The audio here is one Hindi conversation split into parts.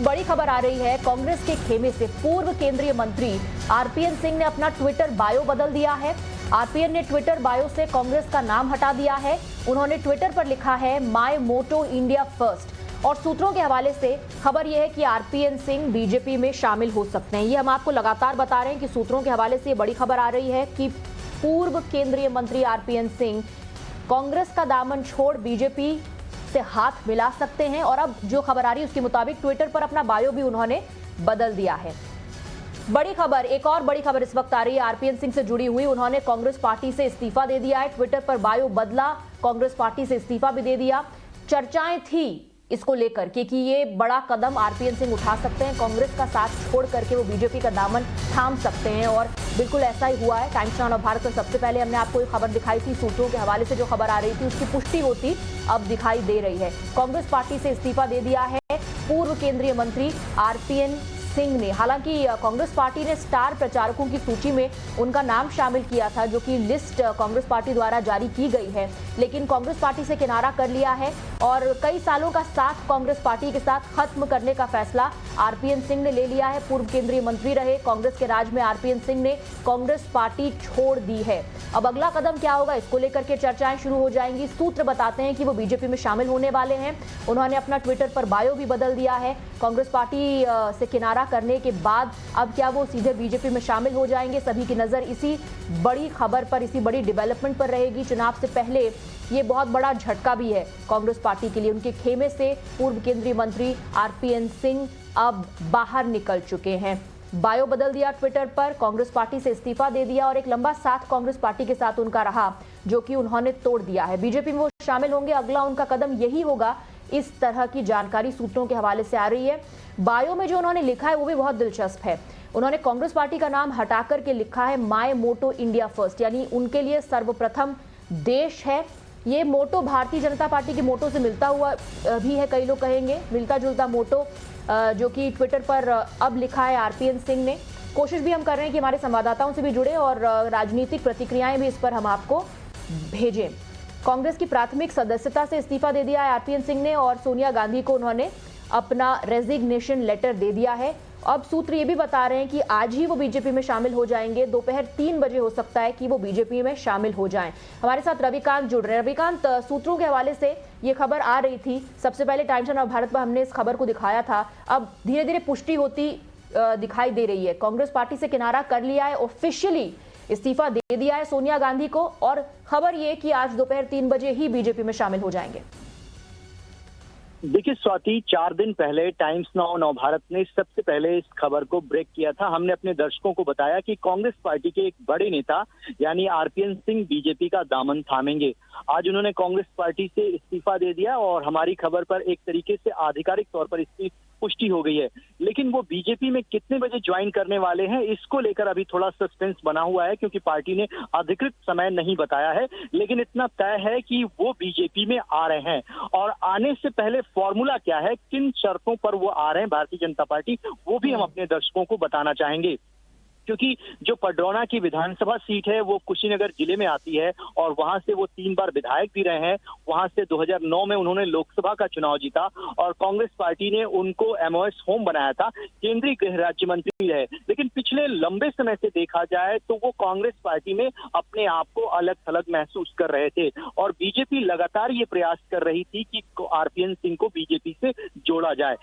बड़ी खबर आ रही है कांग्रेस के खेमे से। पूर्व केंद्रीय मंत्री आरपीएन सिंह ने अपना ट्विटर बायो बदल दिया है। आरपीएन ने ट्विटर बायो से कांग्रेस का नाम हटा दिया है। उन्होंने ट्विटर पर लिखा है माय मोटो इंडिया फर्स्ट। और सूत्रों के हवाले से खबर यह है कि आरपीएन सिंह बीजेपी में शामिल हो सकते हैं। ये हम आपको लगातार बता रहे हैं कि सूत्रों के हवाले से बड़ी खबर आ रही है कि पूर्व केंद्रीय मंत्री आरपीएन सिंह कांग्रेस का दामन छोड़ बीजेपी से हाथ मिला सकते हैं। और अब जो खबर आ रही है उसके मुताबिक ट्विटर पर अपना बायो भी उन्होंने बदल दिया है। बड़ी खबर, एक और बड़ी खबर इस वक्त आ रही है आरपीएन सिंह से जुड़ी हुई। उन्होंने कांग्रेस पार्टी से इस्तीफा दे दिया है। ट्विटर पर बायो बदला, कांग्रेस पार्टी से इस्तीफा भी दे दिया। चर्चाएं थी इसको लेकर कि ये बड़ा कदम आरपीएन सिंह उठा सकते हैं, कांग्रेस का साथ छोड़ करके वो बीजेपी का दामन थाम सकते हैं। और बिल्कुल ऐसा ही हुआ है। टाइम्स नाउ भारत में सबसे पहले हमने आपको एक खबर दिखाई थी, सूत्रों के हवाले से जो खबर आ रही थी उसकी पुष्टि होती अब दिखाई दे रही है। कांग्रेस पार्टी से इस्तीफा दे दिया है पूर्व केंद्रीय मंत्री आरपीएन सिंह ने। हालांकि कांग्रेस पार्टी ने स्टार प्रचारकों की सूची में उनका नाम शामिल किया था, जो कि लिस्ट कांग्रेस पार्टी द्वारा जारी की गई है, लेकिन कांग्रेस पार्टी से किनारा कर लिया है। और कई सालों का साथ कांग्रेस पार्टी के साथ खत्म करने का फैसला आरपीएन सिंह ने ले लिया है। पूर्व केंद्रीय मंत्री रहे कांग्रेस के राज में आरपीएन सिंह ने कांग्रेस पार्टी छोड़ दी है। अब अगला कदम क्या होगा, इसको लेकर के चर्चाएं शुरू हो जाएंगी। सूत्र बताते हैं कि वो बीजेपी में शामिल होने वाले हैं। उन्होंने अपना ट्विटर पर बायो भी बदल दिया है। कांग्रेस पार्टी से किनारा करने के बाद अब क्या वो सीधे बीजेपी में शामिल हो जाएंगे? सभी की नजर इसी बड़ी खबर पर, इसी बड़ी डेवलपमेंट पर रहेगी। चुनाव से पहले ये बहुत बड़ा झटका भी है कांग्रेस पार्टी के लिए। उनके खेमे से पूर्व केंद्रीय मंत्री आरपीएन सिंह अब बाहर निकल चुके हैं। बायो बदल दिया ट्विटर पर, कांग्रेस पार्टी से इस्तीफा दे दिया और एक लंबा साथ कांग्रेस पार्टी के साथ उनका रहा, जो कि उन्होंने तोड़ दिया है। बीजेपी में वो शामिल होंगे, अगला उनका कदम यही होगा। इस तरह की जानकारी सूत्रों के हवाले से आ रही है। बायो में जो उन्होंने लिखा है वो भी बहुत दिलचस्प है। उन्होंने कांग्रेस पार्टी का नाम हटाकर के लिखा है माय मोटो इंडिया फर्स्ट, यानी उनके लिए सर्वप्रथम देश है। ये मोटो भारतीय जनता पार्टी के मोटो से मिलता हुआ भी है, कई लोग कहेंगे मिलता जुलता मोटो, जो कि ट्विटर पर अब लिखा है आरपीएन सिंह ने। कोशिश भी हम कर रहे हैं कि हमारे संवाददाताओं से भी जुड़े और राजनीतिक प्रतिक्रियाएं भी इस पर हम आपको भेजें। कांग्रेस की प्राथमिक सदस्यता से इस्तीफा दे दिया है आरपीएन सिंह ने और सोनिया गांधी को उन्होंने अपना रेजिग्नेशन लेटर दे दिया है। अब सूत्र ये भी बता रहे हैं कि आज ही वो बीजेपी में शामिल हो जाएंगे। दोपहर 3 बजे हो सकता है कि वो बीजेपी में शामिल हो जाएं। हमारे साथ रविकांत जुड़ रहे हैं। रविकांत, सूत्रों के हवाले से ये खबर आ रही थी, सबसे पहले टाइम्स नाउ भारत पर हमने इस खबर को दिखाया था, अब धीरे धीरे पुष्टि होती दिखाई दे रही है। कांग्रेस पार्टी से किनारा कर लिया है, ऑफिशियली इस्तीफा दे दिया है सोनिया गांधी को, और खबर ये कि आज दोपहर 3 बजे ही बीजेपी में शामिल हो जाएंगे। देखिए स्वाति, 4 दिन पहले टाइम्स नाउ भारत ने सबसे पहले इस खबर को ब्रेक किया था। हमने अपने दर्शकों को बताया कि कांग्रेस पार्टी के एक बड़े नेता यानी आरपीएन सिंह बीजेपी का दामन थामेंगे। आज उन्होंने कांग्रेस पार्टी से इस्तीफा दे दिया और हमारी खबर पर एक तरीके से आधिकारिक तौर पर इसकी पुष्टि हो गई है। लेकिन वो बीजेपी में कितने बजे ज्वाइन करने वाले हैं, इसको लेकर अभी थोड़ा सस्पेंस बना हुआ है, क्योंकि पार्टी ने अधिकृत समय नहीं बताया है। लेकिन इतना तय है कि वो बीजेपी में आ रहे हैं, और आने से पहले फॉर्मूला क्या है, किन शर्तों पर वो आ रहे हैं भारतीय जनता पार्टी, वो भी हम अपने दर्शकों को बताना चाहेंगे। क्योंकि जो पडरौना की विधानसभा सीट है वो कुशीनगर जिले में आती है और वहां से वो 3 बार विधायक भी रहे हैं। वहां से 2009 में उन्होंने लोकसभा का चुनाव जीता और कांग्रेस पार्टी ने उनको एमओएस होम बनाया था, केंद्रीय गृह राज्य मंत्री रहे। लेकिन पिछले लंबे समय से देखा जाए तो वो कांग्रेस पार्टी में अपने आप को अलग थलग महसूस कर रहे थे और बीजेपी लगातार ये प्रयास कर रही थी कि आरपीएन सिंह को बीजेपी से जोड़ा जाए।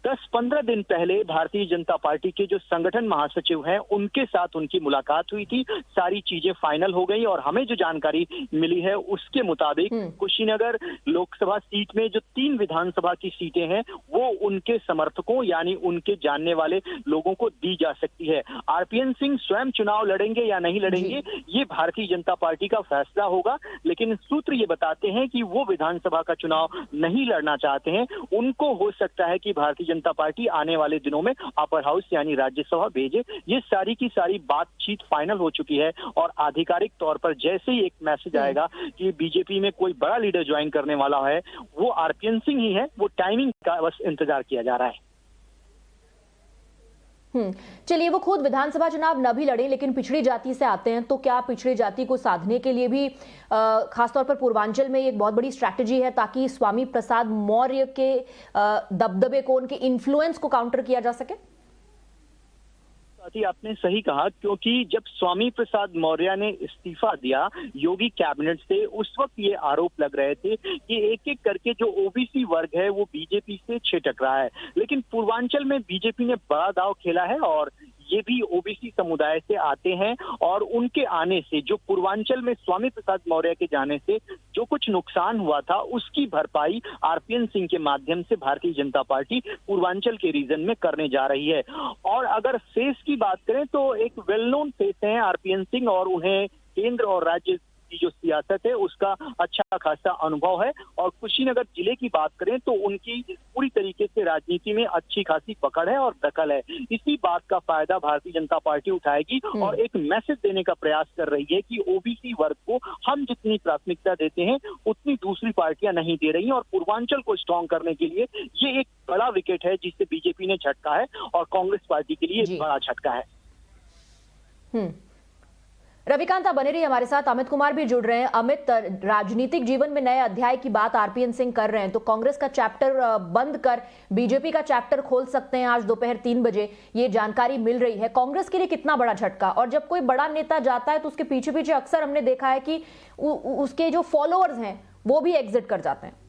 10-15 दिन पहले भारतीय जनता पार्टी के जो संगठन महासचिव हैं उनके साथ उनकी मुलाकात हुई थी, सारी चीजें फाइनल हो गई और हमें जो जानकारी मिली है उसके मुताबिक कुशीनगर लोकसभा सीट में जो 3 विधानसभा की सीटें हैं वो उनके समर्थकों यानी उनके जानने वाले लोगों को दी जा सकती है। आरपीएन सिंह स्वयं चुनाव लड़ेंगे या नहीं लड़ेंगे ये भारतीय जनता पार्टी का फैसला होगा, लेकिन सूत्र ये बताते हैं कि वो विधानसभा का चुनाव नहीं लड़ना चाहते हैं। उनको हो सकता है कि भारतीय जनता पार्टी आने वाले दिनों में अपर हाउस यानी राज्यसभा भेजे। ये सारी की सारी बातचीत फाइनल हो चुकी है और आधिकारिक तौर पर जैसे ही एक मैसेज आएगा कि बीजेपी में कोई बड़ा लीडर ज्वाइन करने वाला है वो आरपीएन सिंह ही है, वो टाइमिंग का बस इंतजार किया जा रहा है। चलिए, वो खुद विधानसभा चुनाव न भी लड़े लेकिन पिछड़ी जाति से आते हैं, तो क्या पिछड़ी जाति को साधने के लिए भी खासतौर पर पूर्वांचल में एक बहुत बड़ी स्ट्रैटेजी है ताकि स्वामी प्रसाद मौर्य के दबदबे को, उनके इन्फ्लुएंस को काउंटर किया जा सके? साथी, आपने सही कहा, क्योंकि जब स्वामी प्रसाद मौर्य ने इस्तीफा दिया योगी कैबिनेट से, उस वक्त ये आरोप लग रहे थे कि एक एक करके जो ओबीसी वर्ग है वो बीजेपी से छिटक रहा है। लेकिन पूर्वांचल में बीजेपी ने बड़ा दांव खेला है और ये भी ओबीसी समुदाय से आते हैं और उनके आने से, जो पूर्वांचल में स्वामी प्रसाद मौर्य के जाने से जो कुछ नुकसान हुआ था, उसकी भरपाई आरपीएन सिंह के माध्यम से भारतीय जनता पार्टी पूर्वांचल के रीजन में करने जा रही है। और अगर फेस की बात करें तो एक वेल नोन फेस हैं आरपीएन सिंह, और उन्हें केंद्र और राज्य की जो सियासत है उसका अच्छा खासा अनुभव है। और कुशीनगर जिले की बात करें तो उनकी पूरी तरीके से राजनीति में अच्छी खासी पकड़ है और दखल है। इसी बात का फायदा भारतीय जनता पार्टी उठाएगी और एक मैसेज देने का प्रयास कर रही है कि ओबीसी वर्ग को हम जितनी प्राथमिकता देते हैं उतनी दूसरी पार्टियां नहीं दे रही हैं। और पूर्वांचल को स्ट्रांग करने के लिए ये एक बड़ा विकेट है जिससे बीजेपी ने झटका है और कांग्रेस पार्टी के लिए बड़ा झटका है। रविकांत, आप बने रहिए हमारे साथ। अमित कुमार भी जुड़ रहे हैं। अमित, राजनीतिक जीवन में नए अध्याय की बात आरपीएन सिंह कर रहे हैं, तो कांग्रेस का चैप्टर बंद कर बीजेपी का चैप्टर खोल सकते हैं आज दोपहर 3 बजे, ये जानकारी मिल रही है। कांग्रेस के लिए कितना बड़ा झटका? और जब कोई बड़ा नेता जाता है तो उसके पीछे पीछे अक्सर हमने देखा है कि उसके जो फॉलोअर्स हैं वो भी एग्जिट कर जाते हैं।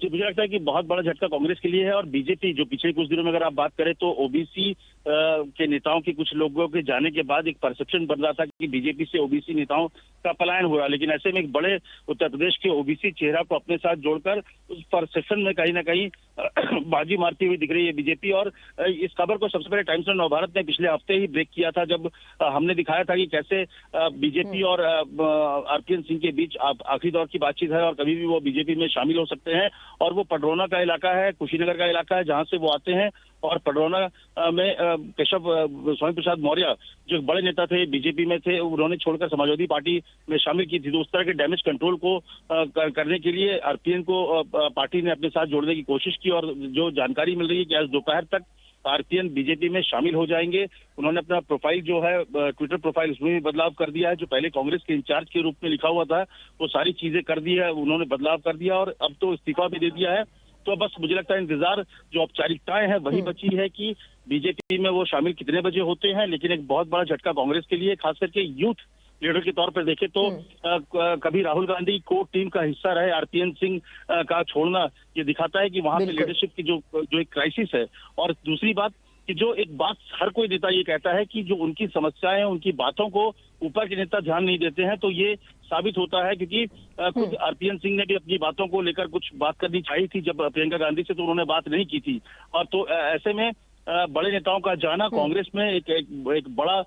जी, मुझे लगता है कि बहुत बड़ा झटका कांग्रेस के लिए है। और बीजेपी, जो पिछले कुछ दिनों में अगर आप बात करें तो ओबीसी के नेताओं के, कुछ लोगों के जाने के बाद एक परसेप्शन बन रहा था कि बीजेपी से ओबीसी नेताओं का पलायन हो रहा है। लेकिन ऐसे में एक बड़े उत्तर प्रदेश के ओबीसी चेहरा को अपने साथ जोड़कर उस परसेप्शन में कहीं ना कहीं बाजी मारती हुई दिख रही है बीजेपी। और इस खबर को सबसे पहले टाइम्स ऑफ नवभारत ने पिछले हफ्ते ही ब्रेक किया था, जब हमने दिखाया था कि कैसे बीजेपी और आरपीएन सिंह के बीच आखिरी दौर की बातचीत है और कभी भी वो बीजेपी में शामिल हो सकते हैं। और वो पडरौना का इलाका है, कुशीनगर का इलाका है जहां से वो आते हैं। और पडरौना में केशव स्वामी प्रसाद मौर्य जो एक बड़े नेता थे, बीजेपी में थे, उन्होंने छोड़कर समाजवादी पार्टी में शामिल की थी। तो उस तरह के डैमेज कंट्रोल को करने के लिए आरपीएन को पार्टी ने अपने साथ जोड़ने की कोशिश की। और जो जानकारी मिल रही है कि आज दोपहर तक आरपीएन बीजेपी में शामिल हो जाएंगे। उन्होंने अपना प्रोफाइल जो है, ट्विटर प्रोफाइल, उसमें भी बदलाव कर दिया है। जो पहले कांग्रेस के इंचार्ज के रूप में लिखा हुआ था वो सारी चीजें कर दी है, उन्होंने बदलाव कर दिया और अब तो इस्तीफा भी दे दिया है। तो बस मुझे लगता है इंतजार, जो औपचारिकताएं हैं वही बची है कि बीजेपी में वो शामिल कितने बजे होते हैं। लेकिन एक बहुत बड़ा झटका कांग्रेस के लिए, खास करके यूथ लीडर के तौर पर देखें तो कभी राहुल गांधी कोर टीम का हिस्सा रहे आरपीएन सिंह का छोड़ना, ये दिखाता है कि वहां पे लीडरशिप की जो एक क्राइसिस है। और दूसरी बात कि जो एक बात हर कोई नेता ये कहता है कि जो उनकी समस्याएं, उनकी बातों को ऊपर के नेता ध्यान नहीं देते हैं, तो ये साबित होता है। क्योंकि खुद आरपीएन सिंह ने भी अपनी बातों को लेकर कुछ बात करनी चाहिए थी जब प्रियंका गांधी से, तो उन्होंने बात नहीं की थी। और तो ऐसे में बड़े नेताओं का जाना कांग्रेस में एक बड़ा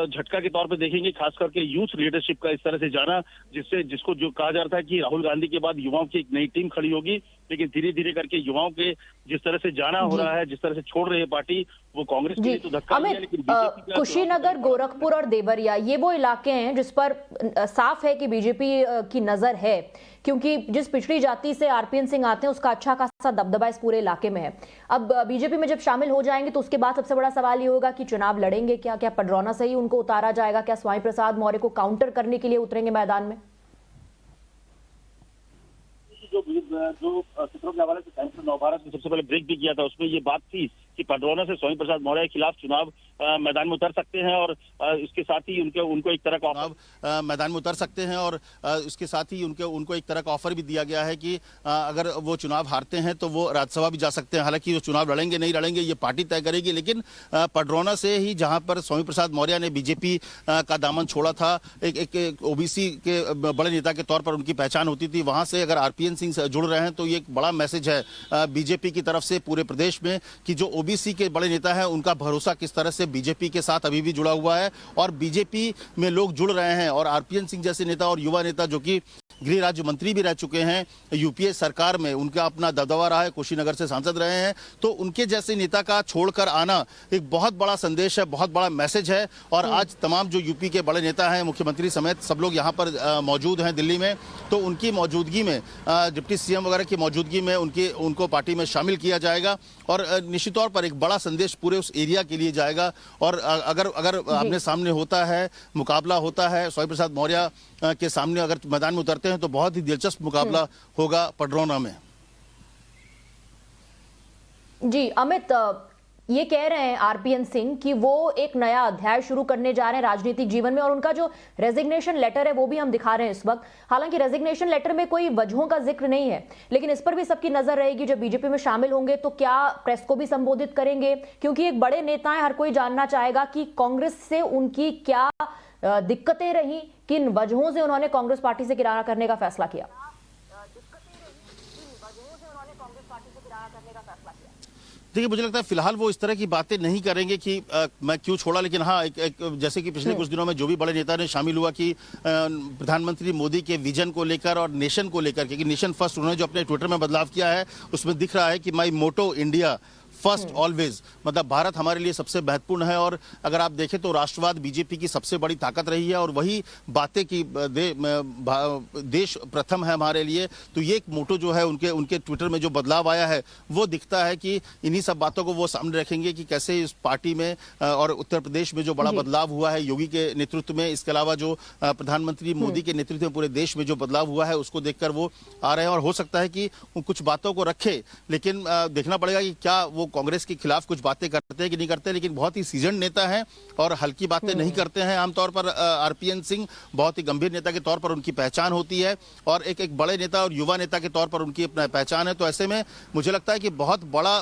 झटका के तौर पे देखेंगे, खास करके यूथ लीडरशिप का इस तरह से जाना, जिसको जो कहा जा रहा था कि राहुल गांधी के बाद युवाओं की एक नई टीम खड़ी होगी। लेकिन धीरे धीरे करके युवाओं के जिस तरह से जाना हो रहा है, जिस तरह से छोड़ रही है पार्टी, वो कांग्रेस के लिए तो धक्का ही है। लेकिन कुशीनगर, गोरखपुर और देवरिया, ये वो इलाके हैं जिस पर साफ है कि बीजेपी की नजर है, क्योंकि जिस पिछड़ी जाति से आरपीएन सिंह आते हैं उसका अच्छा खासा दबदबा इस पूरे इलाके में है। अब बीजेपी में जब शामिल हो जाएंगे तो उसके बाद सबसे बड़ा सवाल ये होगा कि चुनाव लड़ेंगे क्या? क्या पडरौना से ही उनको उतारा जाएगा? क्या स्वामी प्रसाद मौर्य को काउंटर करने के लिए उतरेंगे मैदान में? जो सूत्रों के हवाले से टाइम्स ऑफ नवभारत ने सबसे पहले ब्रेक भी किया था, उसमें ये बात थी कि पडरौना से स्वामी प्रसाद मौर्य के खिलाफ चुनाव मैदान में उतर सकते हैं। और इसके साथ ही उनको एक तरह का मैदान में उतर सकते हैं। और इसके साथ ही उनको एक तरह का ऑफर भी दिया गया है कि अगर वो चुनाव हारते हैं तो वो राज्यसभा भी जा सकते हैं। हालांकि वो चुनाव लड़ेंगे नहीं लड़ेंगे ये पार्टी तय करेगी। लेकिन पडरौना से ही, जहां पर स्वामी प्रसाद मौर्य ने बीजेपी का दामन छोड़ा था, एक ओबीसी के बड़े नेता के तौर पर उनकी पहचान होती थी, वहां से अगर आरपीएन सिंह जुड़ रहे हैं तो ये एक बड़ा मैसेज है बीजेपी की तरफ से पूरे प्रदेश में कि जो ओबीसी के बड़े नेता हैं उनका भरोसा किस तरह से बीजेपी के साथ अभी भी जुड़ा हुआ है और बीजेपी में लोग जुड़ रहे हैं। और आरपीएन सिंह जैसे नेता और युवा नेता जो कि गृह राज्य मंत्री भी रह चुके हैं यूपीए सरकार में, उनका अपना दबदबा रहा है, कुशीनगर से सांसद रहे हैं, तो उनके जैसे नेता का छोड़कर आना एक बहुत बड़ा संदेश है, बहुत बड़ा मैसेज है। और आज तमाम जो यूपी के बड़े नेता हैं, मुख्यमंत्री समेत सब लोग यहाँ पर मौजूद हैं दिल्ली में, तो उनकी मौजूदगी में डिप्टी सीएम वगैरह की मौजूदगी में उनको पार्टी में शामिल किया जाएगा और निश्चित तौर पर एक बड़ा संदेश पूरे उस एरिया के लिए जाएगा। और अगर आमने सामने होता है, मुकाबला होता है स्वामी प्रसाद मौर्य के सामने, अगर मैदान में उतरते हैं तो बहुत ही दिलचस्प मुकाबला होगा पडरौना में। जी अमित, ये कह रहे हैं आरपीएन सिंह कि वो एक नया अध्याय शुरू करने जा रहे हैं राजनीतिक जीवन में, और उनका जो रेजिग्नेशन लेटर है वो भी हम दिखा रहे हैं इस वक्त। हालांकि रेजिग्नेशन लेटर में कोई वजहों का जिक्र नहीं है, लेकिन इस पर भी सबकी नजर रहेगी। जब बीजेपी में शामिल होंगे तो क्या प्रेस को भी संबोधित करेंगे, क्योंकि एक बड़े नेता हैं, हर कोई जानना चाहेगा कि कांग्रेस से उनकी क्या दिक्कतें रही, किन वजहों से उन्होंने कांग्रेस पार्टी से किनारा करने का फैसला किया। देखिए, मुझे लगता है फिलहाल वो इस तरह की बातें नहीं करेंगे कि मैं क्यों छोड़ा, लेकिन हाँ जैसे कि पिछले कुछ दिनों में जो भी बड़े नेता ने शामिल हुआ कि प्रधानमंत्री मोदी के विजन को लेकर और नेशन को लेकर, क्योंकि नेशन फर्स्ट उन्होंने जो अपने ट्विटर में बदलाव किया है उसमें दिख रहा है कि माई मोटो इंडिया फर्स्ट ऑलवेज, मतलब भारत हमारे लिए सबसे महत्वपूर्ण है। और अगर आप देखें तो राष्ट्रवाद बीजेपी की सबसे बड़ी ताकत रही है और वही बातें कि देश प्रथम है हमारे लिए। तो ये एक मोटो जो है उनके ट्विटर में जो बदलाव आया है वो दिखता है कि इन्हीं सब बातों को वो सामने रखेंगे कि कैसे इस पार्टी में और उत्तर प्रदेश में जो बड़ा बदलाव हुआ है योगी के नेतृत्व में, इसके अलावा जो प्रधानमंत्री मोदी के नेतृत्व में पूरे देश में जो बदलाव हुआ है उसको देखकर वो आ रहे हैं। और हो सकता है कि कुछ बातों को रखे, लेकिन देखना पड़ेगा कि क्या वो कांग्रेस के खिलाफ कुछ बातें करते हैं कि नहीं करते। लेकिन बहुत ही सीजन नेता हैं और हल्की बातें नहीं करते हैं। आमतौर पर आरपीएन सिंह बहुत ही गंभीर नेता के तौर पर उनकी पहचान होती है और एक बड़े नेता और युवा नेता के तौर पर उनकी अपना पहचान है। तो ऐसे में मुझे लगता है कि बहुत बड़ा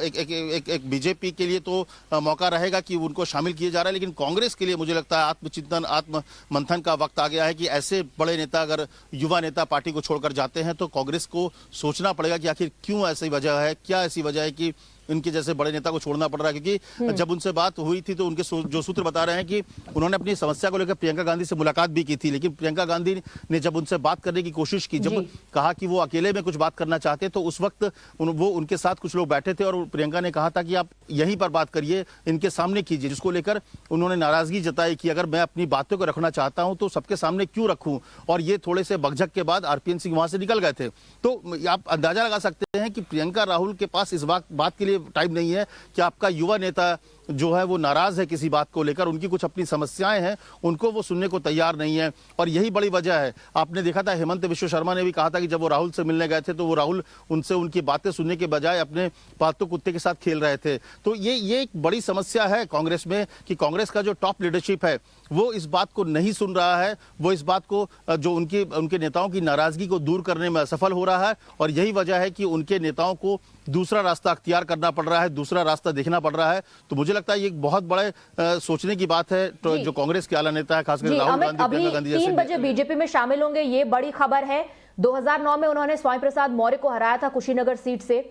एक बीजेपी के लिए तो मौका रहेगा कि उनको शामिल किया जा रहा है, लेकिन कांग्रेस के लिए मुझे लगता है आत्मचिंतन, आत्म मंथन का वक्त आ गया है कि ऐसे बड़े नेता अगर युवा नेता पार्टी को छोड़कर जाते हैं तो कांग्रेस को सोचना पड़ेगा कि आखिर क्यों ऐसी वजह है, क्या ऐसी वजह है कि इनके जैसे बड़े नेता को छोड़ना पड़ रहा है। क्योंकि जब उनसे बात हुई थी तो उनके जो सूत्र बता रहे हैं कि उन्होंने अपनी समस्या को लेकर प्रियंका गांधी से मुलाकात भी की थी, लेकिन प्रियंका गांधी ने जब उनसे बात करने की कोशिश की, जब कहा कि वो अकेले में कुछ बात करना चाहते तो उस वक्त वो उनके साथ कुछ लोग बैठे थे और प्रियंका ने कहा था कि आप यहीं पर बात करिए, इनके सामने कीजिए, जिसको लेकर उन्होंने नाराजगी जताई कि अगर मैं अपनी बातों को रखना चाहता हूं तो सबके सामने क्यों रखूं। और ये थोड़े से बकझक के बाद आरपीएन सिंह वहां से निकल गए थे। तो आप अंदाजा लगा सकते हैं कि प्रियंका राहुल के पास इस बात के लिए टाइम नहीं है कि आपका युवा नेता जो है वो नाराज है किसी बात को लेकर, उनकी कुछ अपनी समस्याएं हैं, उनको वो सुनने को तैयार नहीं है। और यही बड़ी वजह है। आपने देखा था हेमंत विश्व शर्मा ने भी कहा था कि जब वो राहुल से मिलने गए थे तो वो राहुल उनसे उनकी बातें सुनने के बजाय अपने पालतू कुत्ते के साथ खेल रहे थे। तो ये एक बड़ी समस्या है कांग्रेस में कि कांग्रेस का जो टॉप लीडरशिप है वो इस बात को नहीं सुन रहा है, वो इस बात को जो उनके नेताओं की नाराजगी को दूर करने में असफल हो रहा है। और यही वजह है कि उनके नेताओं को दूसरा रास्ता अख्तियार करना पड़ रहा है, दूसरा रास्ता देखना पड़ रहा है। तो मुझे लगता है ये एक बहुत बड़े सोचने की बात है तो जो कांग्रेस के आला नेता है, खासकर राहुल गांधी, प्रियंका गांधी जैसे 3 बजे बीजेपी में शामिल होंगे, ये बड़ी खबर है। 2009 में उन्होंने स्वामी प्रसाद मौर्य को हराया था कुशीनगर सीट से,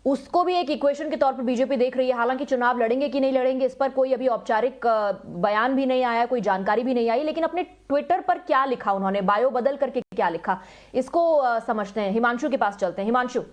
उसको भी एक इक्वेशन के तौर पर बीजेपी देख रही है। हालांकि चुनाव लड़ेंगे कि नहीं लड़ेंगे इस पर कोई अभी औपचारिक बयान भी नहीं आया, कोई जानकारी भी नहीं आई, लेकिन अपने ट्विटर पर क्या लिखा उन्होंने, बायो बदल करके क्या लिखा, इसको समझते हैं। हिमांशु के पास चलते हैं। हिमांशु।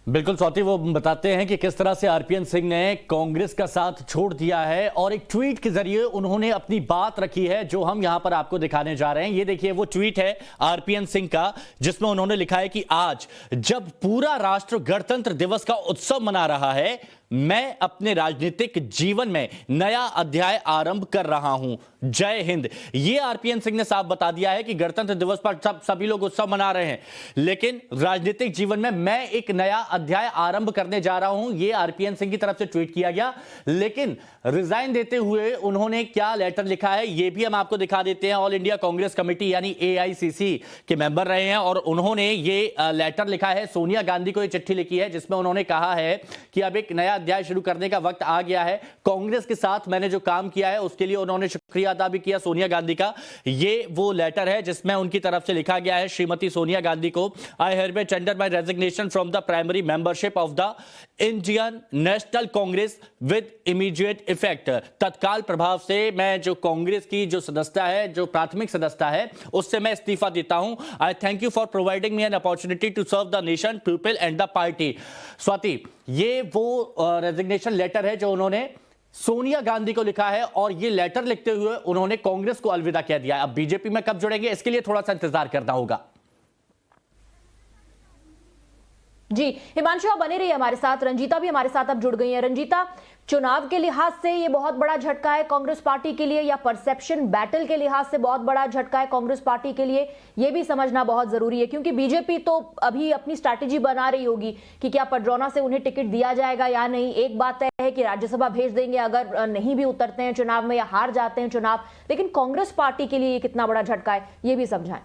बिल्कुल स्वाति, वो बताते हैं कि किस तरह से आरपीएन सिंह ने कांग्रेस का साथ छोड़ दिया है और एक ट्वीट के जरिए उन्होंने अपनी बात रखी है जो हम यहां पर आपको दिखाने जा रहे हैं। ये देखिए वो ट्वीट है आरपीएन सिंह का, जिसमें उन्होंने लिखा है कि आज जब पूरा राष्ट्र गणतंत्र दिवस का उत्सव मना रहा है, मैं अपने राजनीतिक जीवन में नया अध्याय आरंभ कर रहा हूं। जय हिंद। ये आरपीएन सिंह ने साफ बता दिया है कि गणतंत्र दिवस पर सभी लोग उत्सव मना रहे हैं, लेकिन राजनीतिक जीवन में मैं एक नया अध्याय आरंभ करने जा रहा हूं। ये आरपीएन सिंह की तरफ से ट्वीट किया गया। लेकिन रिजाइन देते हुए उन्होंने क्या लेटर लिखा है ये भी हम आपको दिखा देते हैं। ऑल इंडिया कांग्रेस कमेटी यानी एआईसीसी के मेंबर रहे हैं और उन्होंने ये लेटर लिखा है, सोनिया गांधी को ये चिट्ठी लिखी है, जिसमें उन्होंने कहा है कि अब एक नया अध्याय शुरू करने का वक्त आ गया है। कांग्रेस के साथ मैंने जो काम किया है उसके लिए उन्होंने शुक्रिया अदा भी किया सोनिया गांधी का। ये वो लेटर है जिसमें उनकी तरफ से लिखा गया है श्रीमती सोनिया गांधी को, आई hereby tender my resignation from the primary membership of the Indian national Congress with immediate effect. तत्काल प्रभाव से मैं जो कांग्रेस की जो सदस्यता है, जो प्राथमिक सदस्यता है, उससे मैं इस्तीफा देता हूं। I thank you for providing me an opportunity to serve the nation, people and the party. Swati, ये वो रेजिग्नेशन लेटर है जो उन्होंने सोनिया गांधी को लिखा है और ये लेटर लिखते हुए उन्होंने कांग्रेस को अलविदा कह दिया। अब बीजेपी में कब जुड़ेंगे इसके लिए थोड़ा सा इंतजार करना होगा। जी हिमांशु, आप बने रहिए हमारे साथ। रंजीता भी हमारे साथ अब जुड़ गई है। रंजीता, चुनाव के लिहाज से ये बहुत बड़ा झटका है कांग्रेस पार्टी के लिए, या परसेप्शन बैटल के लिहाज से बहुत बड़ा झटका है कांग्रेस पार्टी के लिए, ये भी समझना बहुत जरूरी है, क्योंकि बीजेपी तो अभी अपनी स्ट्रैटेजी बना रही होगी कि क्या पडरौना से उन्हें टिकट दिया जाएगा या नहीं। एक बात तय है कि राज्यसभा भेज देंगे अगर नहीं भी उतरते हैं चुनाव में या हार जाते हैं चुनाव, लेकिन कांग्रेस पार्टी के लिए ये कितना बड़ा झटका है, ये भी समझाएं।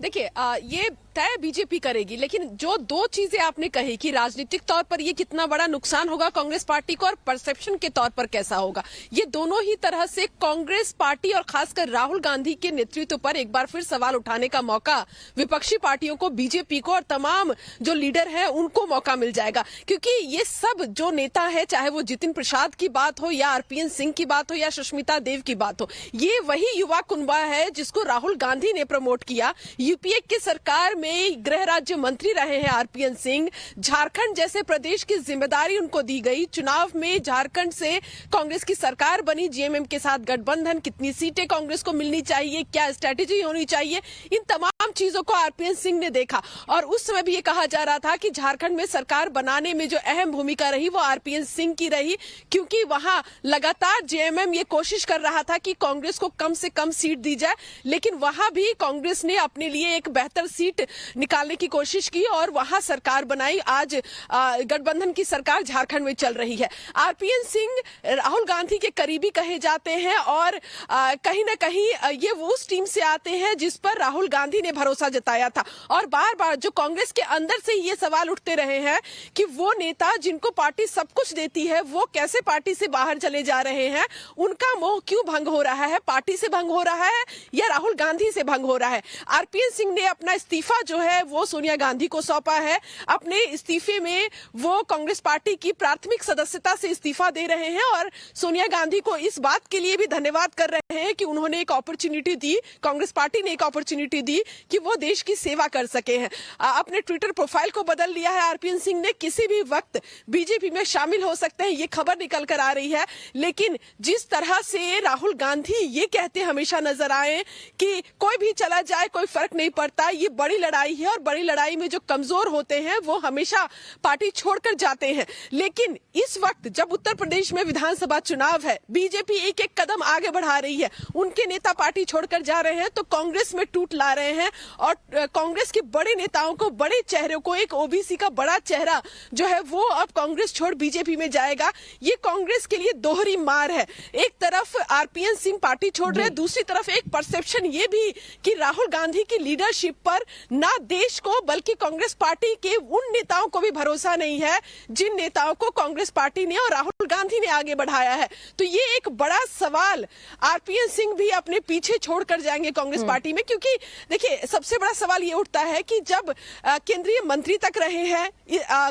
देखिए ये तय बीजेपी करेगी, लेकिन जो दो चीजें आपने कही कि राजनीतिक तौर पर ये कितना बड़ा नुकसान होगा कांग्रेस पार्टी को और परसेप्शन के तौर पर कैसा होगा, ये दोनों ही तरह से कांग्रेस पार्टी और खासकर राहुल गांधी के नेतृत्व पर एक बार फिर सवाल उठाने का मौका विपक्षी पार्टियों को, बीजेपी को और तमाम जो लीडर हैं उनको मौका मिल जाएगा। क्योंकि ये सब जो नेता है, चाहे वो जितिन प्रसाद की बात हो या आरपीएन सिंह की बात हो या सुष्मिता देव की बात हो, ये वही युवा कुनबा है जिसको राहुल गांधी ने प्रमोट किया। यूपीए की सरकार में गृह राज्य मंत्री रहे हैं आरपीएन सिंह। झारखंड जैसे प्रदेश की जिम्मेदारी उनको दी गई। चुनाव में झारखंड से कांग्रेस की सरकार बनी, जेएमएम के साथ गठबंधन, कितनी सीटें कांग्रेस को मिलनी चाहिए, क्या स्ट्रेटेजी होनी चाहिए, इन तमाम चीजों को आरपीएन सिंह ने देखा। और उस समय भी ये कहा जा रहा था कि झारखंड में सरकार बनाने में जो अहम भूमिका रही वो आरपीएन सिंह की रही, क्योंकि वहां लगातार जेएमएम ये कोशिश कर रहा था कि कांग्रेस को कम से कम सीट दी जाए, लेकिन वहां भी कांग्रेस ने अपने लिए एक बेहतर सीट निकालने की कोशिश की और वहां सरकार बनाई। आज गठबंधन की सरकार झारखंड में चल रही है। आरपीएन सिंह राहुल गांधी के करीबी कहे जाते हैं और कहीं ना कहीं ये वो उस टीम से आते हैं जिस पर राहुल गांधी ने भरोसा जताया था। और बार बार जो कांग्रेस के अंदर से ये सवाल उठते रहे हैं कि वो नेता जिनको पार्टी सब कुछ देती है वो कैसे पार्टी से बाहर चले जा रहे हैं, उनका मोह क्यों भंग हो रहा है, पार्टी से भंग हो रहा है या राहुल गांधी से भंग हो रहा है। आरपीएन सिंह ने अपना इस्तीफा जो है वो सोनिया गांधी को सौंपा है। अपने इस्तीफे में वो कांग्रेस पार्टी की प्राथमिक सदस्यता से इस्तीफा दे रहे हैं और सोनिया गांधी को इस बात के लिए भी धन्यवाद कर रहे हैं कि उन्होंने एक अपॉर्चुनिटी दी, कांग्रेस पार्टी ने एक अपॉर्चुनिटी दी कि वो देश की सेवा कर सके हैं। अपने ट्विटर प्रोफाइल को बदल लिया है आरपीएन सिंह ने, किसी भी वक्त बीजेपी में शामिल हो सकते हैं, ये खबर निकल कर आ रही है। लेकिन जिस तरह से राहुल गांधी ये कहते हमेशा नजर आए कि कोई भी चला जाए कोई फर्क नहीं पड़ता, ये बड़ी लड़ाई है और बड़ी लड़ाई में जो कमजोर होते हैं वो हमेशा पार्टी छोड़कर जाते हैं। लेकिन इस वक्त जब उत्तर प्रदेश में विधानसभा चुनाव है, बीजेपी एक एक कदम आगे बढ़ा रही है, उनके नेता पार्टी छोड़कर जा रहे हैं तो कांग्रेस में टूट ला रहे हैं और कांग्रेस के बड़े नेताओं को, बड़े चेहरों को, एक ओबीसी का बड़ा चेहरा जो है वो अब कांग्रेस छोड़ बीजेपी में जाएगा। ये कांग्रेस के लिए दोहरी मार है। एक तरफ आरपीएन सिंह पार्टी छोड़ रहे हैं, दूसरी तरफ एक परसेप्शन ये भी कि राहुल गांधी की लीडरशिप पर ना देश को बल्कि कांग्रेस पार्टी के उन नेताओं को भी भरोसा नहीं है जिन नेताओं को कांग्रेस पार्टी ने और राहुल गांधी ने आगे बढ़ाया है। तो ये एक बड़ा सवाल आरपीएन सिंह भी अपने पीछे छोड़कर जाएंगे कांग्रेस पार्टी में, क्योंकि देखिए सबसे बड़ा सवाल ये उठता है कि जब केंद्रीय मंत्री तक रहे हैं,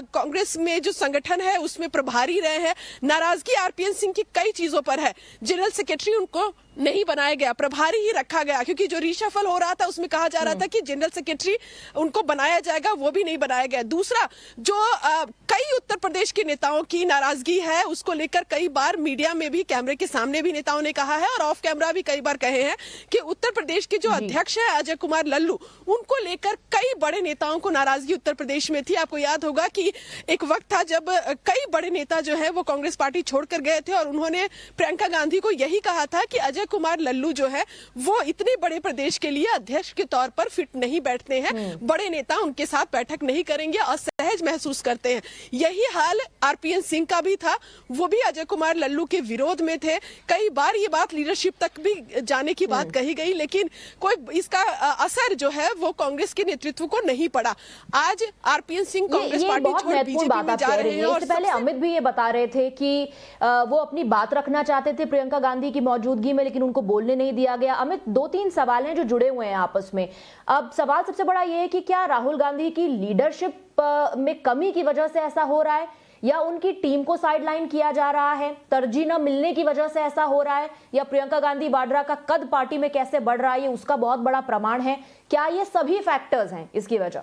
कांग्रेस में जो संगठन है उसमें प्रभारी रहे हैं, नाराजगी आरपीएन सिंह की कई चीजों पर है। जनरल सेक्रेटरी उनको नहीं बनाया गया, प्रभारी ही रखा गया, क्योंकि जो रीशफल हो रहा था उसमें कहा जा रहा था कि जनरल सेक्रेटरी उनको बनाया जाएगा, वो भी नहीं बनाया गया। दूसरा, जो कई उत्तर प्रदेश के नेताओं की नाराजगी है उसको लेकर कई बार मीडिया में भी, कैमरे के सामने भी नेताओं ने कहा है और ऑफ कैमरा भी कई बार कहे हैं कि उत्तर प्रदेश के जो अध्यक्ष है अजय कुमार लल्लू, उनको लेकर कई बड़े नेताओं को नाराजगी उत्तर प्रदेश में थी। आपको याद होगा कि एक वक्त था जब कई बड़े नेता जो है वो कांग्रेस पार्टी छोड़कर गए थे और उन्होंने प्रियंका गांधी को यही कहा था कि अजय कुमार लल्लू जो है वो इतने बड़े प्रदेश के लिए अध्यक्ष के तौर पर फिट नहीं बैठते हैं, बड़े नेता उनके साथ बैठक नहीं करेंगे, असहज महसूस करते हैं। यही हाल आरपीएन सिंह का भी था, वो भी अजय कुमार लल्लू के विरोध में थे। कई बार ये बात लीडरशिप तक भी जाने की बात कही गई, लेकिन कोई इसका असर जो है वो कांग्रेस के नेतृत्व को नहीं पड़ा। आज आरपीएन सिंह कांग्रेस पार्टी छोड़ बीजेपी में जा रहे हैं। और इससे पहले अमित भी ये बता रहे थे कि वो अपनी बात रखना चाहते थे प्रियंका गांधी की मौजूदगी में, लेकिन उनको बोलने नहीं दिया गया। अमित, 2-3 सवाल हैं जो जुड़े हुए हैं आपस में। अब सवाल सबसे बड़ा ये है कि क्या राहुल गांधी की लीडरशिप में कमी की वजह से ऐसा हो रहा है या उनकी टीम को साइडलाइन किया जा रहा है, तरजीह न मिलने की वजह से ऐसा हो रहा है, या प्रियंका गांधी वाड्रा का कद पार्टी में कैसे बढ़ रहा है ये उसका बहुत बड़ा प्रमाण है? क्या ये सभी फैक्टर्स हैं इसकी वजह?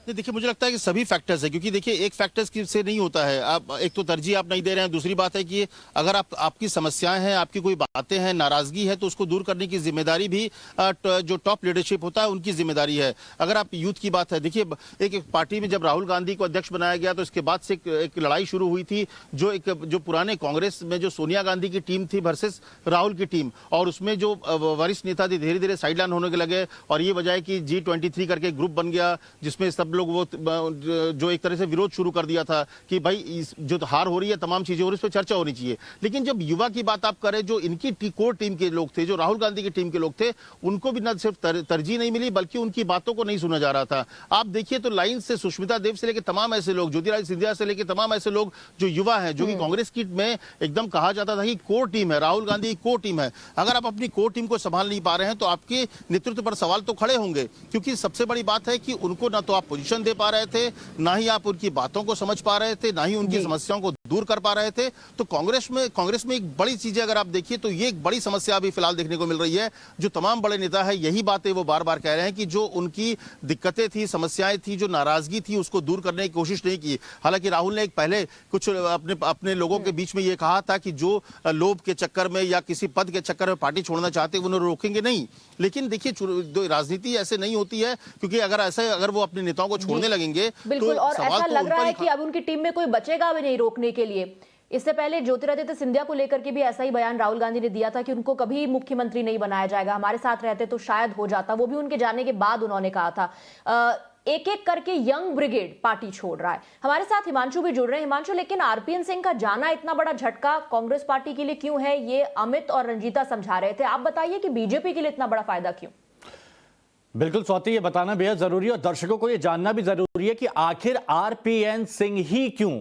नहीं, देखिए मुझे लगता है कि सभी फैक्टर्स है, क्योंकि देखिए एक फैक्टर्स की से नहीं होता है। आप एक तो तरजीह आप नहीं दे रहे हैं, दूसरी बात है कि अगर आपकी समस्याएं हैं, आपकी कोई बातें हैं, नाराजगी है, तो उसको दूर करने की जिम्मेदारी भी जो टॉप लीडरशिप होता है उनकी जिम्मेदारी है। अगर आप यूथ की बात है, देखिए एक पार्टी में जब राहुल गांधी को अध्यक्ष बनाया गया तो इसके बाद से एक लड़ाई शुरू हुई थी, जो पुराने कांग्रेस में जो सोनिया गांधी की टीम थी वर्सेस राहुल की टीम, और उसमें जो वरिष्ठ नेता थे धीरे धीरे साइडलाइन होने लगे, और ये वजह है कि G23 करके ग्रुप बन गया, जिसमें सब लोग वो जो एक तरह से विरोध शुरू कर दिया था कि भाई जो हार हो रही है तमाम चीजें और इस पर चर्चा होनी चाहिए। लेकिन जब युवा की बात आप करें, जो इनकी कोर टीम के लोग थे, जो राहुल गांधी की टीम के लोग थे, उनको भी न सिर्फ तरजीह नहीं मिली बल्कि उनकी बातों को नहीं सुना जा रहा था। आप देखिए तो लाइन से सुष्मिता देव से लेकर तमाम ऐसे लोग, ज्योतिरादित्य सिंधिया से लेकर तमाम ऐसे लोग जो युवा हैं, जो कि कांग्रेस की में एकदम कहा जाता था कि कोर टीम है, राहुल गांधी की कोर टीम है। अगर आप अपनी कोर टीम को संभाल नहीं पा रहे हैं तो आपके नेतृत्व पर सवाल तो खड़े होंगे, क्योंकि सबसे बड़ी बात है कि उनको ना तो आप पोजीशन दे पा रहे थे, ना ही आप उनकी बातों को समझ पा रहे थे, ना ही उनकी समस्याओं को दूर कर पा रहे थे। तो कांग्रेस में एक बड़ी चीज अगर आप देखिए तो ये एक बड़ी समस्या अभी फिलहाल देखने को मिल रही है। जो तमाम बड़े नेता है यही बातें वो बार बार कह रहे हैं कि जो उनकी दिक्कतें थी, समस्याएं थी, जो नाराजगी थी, उसको दूर करने की कोशिश नहीं की। हालांकि राहुल ने एक पहले कुछ अपने लोगों के बीच में ये कहा था कि जो लोभ के चक्कर में या किसी पद के चक्कर में पार्टी छोड़ना चाहते हैं उन्हें रोकेंगे नहीं। लेकिन देखिए राजनीति ऐसे नहीं होती है, क्योंकि अगर वो अपने नेताओं को छोड़ने लगेंगे बिल्कुल, तो और सवाल ऐसा तो लग रहा उन है पर कि अब उनकी टीम में कोई बचेगा भी नहीं रोकने के लिए। इससे पहले ज्योतिरादित्य सिंधिया को लेकर के भी ऐसा ही बयान राहुल गांधी ने दिया था कि उनको कभी मुख्यमंत्री नहीं बनाया जाएगा, हमारे साथ रहते तो शायद हो जाता। वो भी उनके जाने के बाद उन्होंने कहा था। एक एक करके यंग ब्रिगेड पार्टी छोड़ रहा है। हमारे साथ हिमांशु भी जुड़ रहे हैं। हिमांशु, लेकिन आरपीएन सिंह का जाना इतना बड़ा झटका कांग्रेस पार्टी के लिए क्यों है, ये अमित और रंजीता समझा रहे थे। आप बताइए कि बीजेपी के लिए इतना बड़ा फायदा क्यों? बिल्कुल स्वाति, ये बताना बेहद जरूरी है और दर्शकों को ये जानना भी जरूरी है कि आखिर आरपीएन सिंह ही क्यों।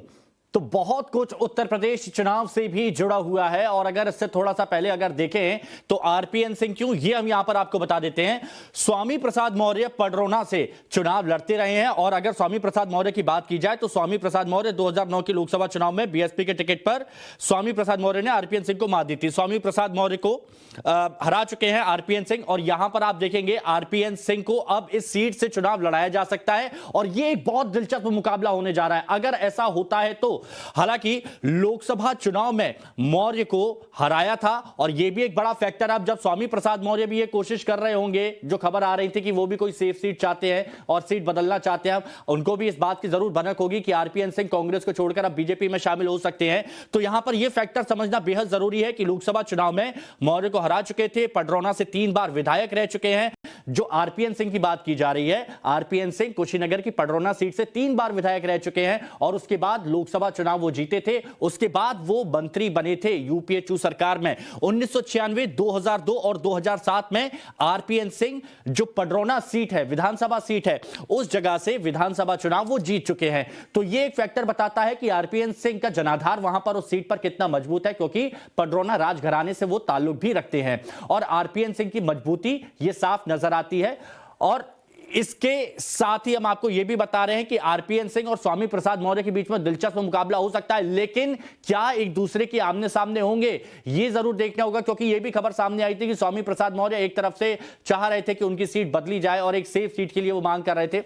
तो बहुत कुछ उत्तर प्रदेश चुनाव से भी जुड़ा हुआ है, और अगर इससे थोड़ा सा पहले अगर देखें तो आरपीएन सिंह क्यों, ये हम यहां पर आपको बता देते हैं। स्वामी प्रसाद मौर्य पडरौना से चुनाव लड़ते रहे हैं, और अगर स्वामी प्रसाद मौर्य की बात की जाए तो स्वामी प्रसाद मौर्य 2009 के लोकसभा चुनाव में बीएसपी के टिकट पर स्वामी प्रसाद मौर्य ने आरपीएन सिंह को मात दी थी। स्वामी प्रसाद मौर्य को हरा चुके हैं आरपीएन सिंह, और यहां पर आप देखेंगे आरपीएन सिंह को अब इस सीट से चुनाव लड़ाया जा सकता है, और यह एक बहुत दिलचस्प मुकाबला होने जा रहा है अगर ऐसा होता है तो। हालांकि लोकसभा चुनाव में मौर्य को हराया था, और यह भी एक बड़ा फैक्टर। अब जब स्वामी प्रसाद मौर्य भी ये कोशिश कर रहे होंगे, जो खबर आ रही थी कि वो भी कोई सेफ सीट चाहते हैं और सीट बदलना चाहते हैं, उनको भी इस बात की जरूर भनक होगी कि आरपीएन सिंह कांग्रेस को छोड़कर अब बीजेपी में शामिल हो सकते हैं। तो यहां पर यह फैक्टर समझना बेहद जरूरी है कि लोकसभा चुनाव में मौर्य को हरा चुके थे, पडरौना से 3 बार विधायक रह चुके हैं। जो आरपीएन सिंह की बात की जा रही है, आरपीएन सिंह कुशीनगर की पडरौना सीट से 3 बार विधायक रह चुके हैं, और उसके बाद लोकसभा चुनाव वो जीते थे। उसके बाद वो मंत्री बने थे यूपीए 2 सरकार में 1996, 2002 और 2007 में। आरपीएन सिंह जो पडरौना सीट है, विधानसभा सीट है, उस जगह से विधानसभा चुनाव वो जीत चुके हैं। तो ये एक फैक्टर बताता है कि आरपीएन सिंह का जनाधार वहां पर उस सीट पर कितना मजबूत है, क्योंकि पडरौना राजघराने से वो ताल्लुक भी रखते हैं, और आरपीएन सिंह की मजबूती ये साफ नजर आती है। और इसके साथ ही हम आपको यह भी बता रहे हैं कि आरपीएन सिंह और स्वामी प्रसाद मौर्य के बीच में दिलचस्प मुकाबला हो सकता है, लेकिन क्या एक दूसरे के आमने सामने होंगे यह जरूर देखना होगा, क्योंकि यह भी खबर सामने आई थी कि स्वामी प्रसाद मौर्य एक तरफ से चाह रहे थे कि उनकी सीट बदली जाए और एक सेफ सीट के लिए वो मांग कर रहे थे।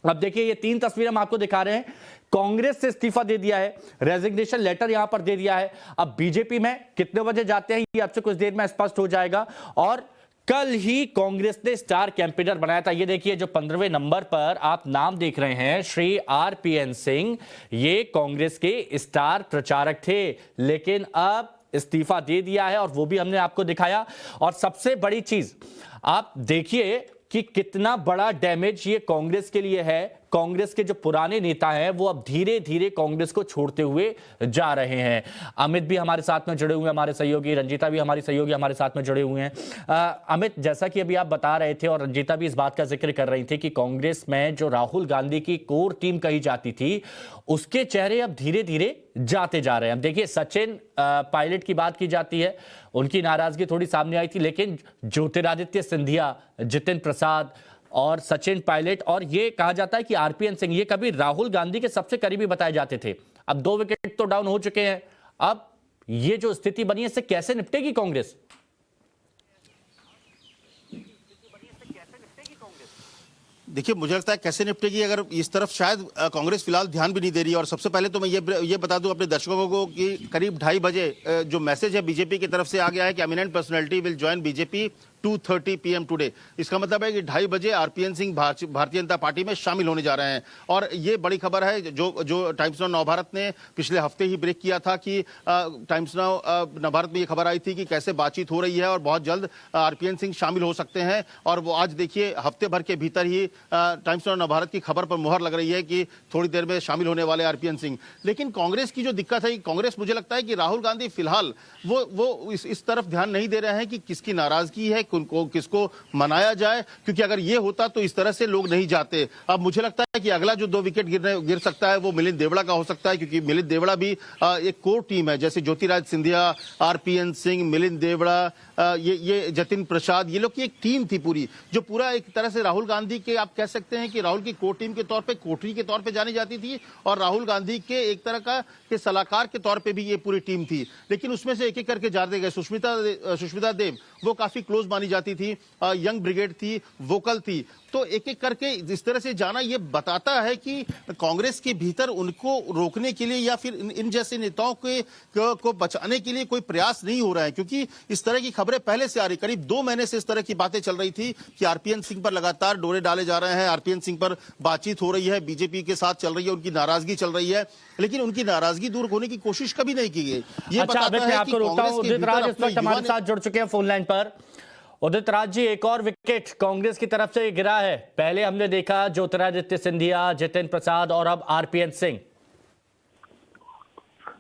अब देखिए ये 3 तस्वीरें हम आपको दिखा रहे हैं। कांग्रेस से इस्तीफा दे दिया है, रेजिग्नेशन लेटर यहां पर दे दिया है। अब बीजेपी में कितने बजे जाते हैं ये अब से कुछ देर में स्पष्ट हो जाएगा। और कल ही कांग्रेस ने स्टार कैंपेनर बनाया था। ये देखिए जो 15वें नंबर पर आप नाम देख रहे हैं, श्री आरपीएन सिंह, ये कांग्रेस के स्टार प्रचारक थे, लेकिन अब इस्तीफा दे दिया है, और वो भी हमने आपको दिखाया। और सबसे बड़ी चीज आप देखिए कि कितना बड़ा डैमेज ये कांग्रेस के लिए है। कांग्रेस के जो पुराने नेता हैं वो अब धीरे धीरे कांग्रेस को छोड़ते हुए जा रहे हैं। अमित भी हमारे साथ में जुड़े हुए हैं, हमारे सहयोगी, रंजीता भी हमारी सहयोगी हमारे साथ में जुड़े हुए हैं। अमित, जैसा कि अभी आप बता रहे थे और रंजीता भी इस बात का जिक्र कर रही थी कि कांग्रेस में जो राहुल गांधी की कोर टीम कही जाती थी, उसके चेहरे अब धीरे धीरे जाते जा रहे हैं। अब देखिए सचिन पायलट की बात की जाती है, उनकी नाराजगी थोड़ी सामने आई थी, लेकिन ज्योतिरादित्य सिंधिया, जितिन प्रसाद और सचिन पायलट, और ये कहा जाता है कि आरपीएन सिंह, ये कभी राहुल गांधी के सबसे करीबी बताए जाते थे। अब 2 विकेट तो डाउन हो चुके हैं। अब ये जो स्थिति बनी है, इससे कैसे निपटेगी कांग्रेस? देखिए, मुझे लगता है कैसे निपटेगी, अगर इस तरफ शायद कांग्रेस फिलहाल ध्यान भी नहीं दे रही है। और सबसे पहले तो मैं ये बता दूं अपने दर्शकों को कि करीब 2:30 बजे जो मैसेज है बीजेपी की तरफ से आ गया है कि eminent personality will join BJP 2:30 PM today. इसका मतलब है कि 2:30 बजे आरपीएन सिंह भारतीय जनता पार्टी में शामिल होने जा रहे हैं। और ये बड़ी खबर है जो टाइम्स नाउ नवभारत ने पिछले हफ्ते ही ब्रेक किया था कि टाइम्स नाउ नवभारत में ये खबर आई थी कि कैसे बातचीत हो रही है और बहुत जल्द आरपीएन सिंह शामिल हो सकते हैं। और वो आज देखिए हफ्ते भर के भीतर ही टाइम्स नाउ नवभारत की खबर पर मुहर लग रही है कि थोड़ी देर में शामिल होने वाले आरपीएन सिंह। लेकिन कांग्रेस की जो दिक्कत है, कांग्रेस मुझे लगता है कि राहुल गांधी फिलहाल वो इस तरफ ध्यान नहीं दे रहे हैं कि किसकी नाराजगी है, किसको मनाया जाए, क्योंकि अगर ये होता तो इस तरह से लोग नहीं जाते। अब मुझे लगता है कि अगला जो 2 विकेट गिर सकता है वो मिलिंद देवड़ा का हो सकता है, क्योंकि मिलिंद देवड़ा भी एक कोर टीम है, जैसे ज्योतिराज सिंधिया, आरपीएन सिंह, मिलिंद देवड़ा, ये जतिन प्रसाद, ये लोग की एक टीम थी पूरी, जो पूरा एक तरह से राहुल गांधी के, आप कह सकते हैं कि राहुल की कोर टीम के तौर पे, कोठरी के तौर पे जानी जाती थी। और राहुल गांधी के एक तरह के सलाहकार के तौर पे भी ये पूरी टीम थी। लेकिन उसमें से एक एक करके जाते गए। सुष्मिता देव वो काफी क्लोज मानी जाती थी, यंग ब्रिगेड थी, वोकल थी। तो एक एक करके इस तरह से जाना ये बताता है कि कांग्रेस के भीतर उनको रोकने के लिए या फिर इन जैसे नेताओं को बचाने के लिए कोई प्रयास नहीं हो रहा है। क्योंकि इस तरह की खबरें पहले से आ रही, करीब 2 महीने से इस तरह की बातें चल रही थी कि आरपीएन सिंह पर लगातार डोरे डाले जा रहे हैं, आरपीएन सिंह पर बातचीत हो रही है, बीजेपी के साथ चल रही है, उनकी नाराजगी चल रही है, लेकिन उनकी नाराजगी दूर होने की कोशिश कभी नहीं की गई। ये अच्छा, मैं आपको रोकता हूं। उदित राज इस वक्त हमारे साथ जुड़ चुके हैं फोन लाइन पर। उदित राज जी, एक और विकेट कांग्रेस की तरफ से गिरा है। पहले हमने देखा ज्योतिरादित्य सिंधिया, जितिन प्रसाद और अब आरपीएन सिंह।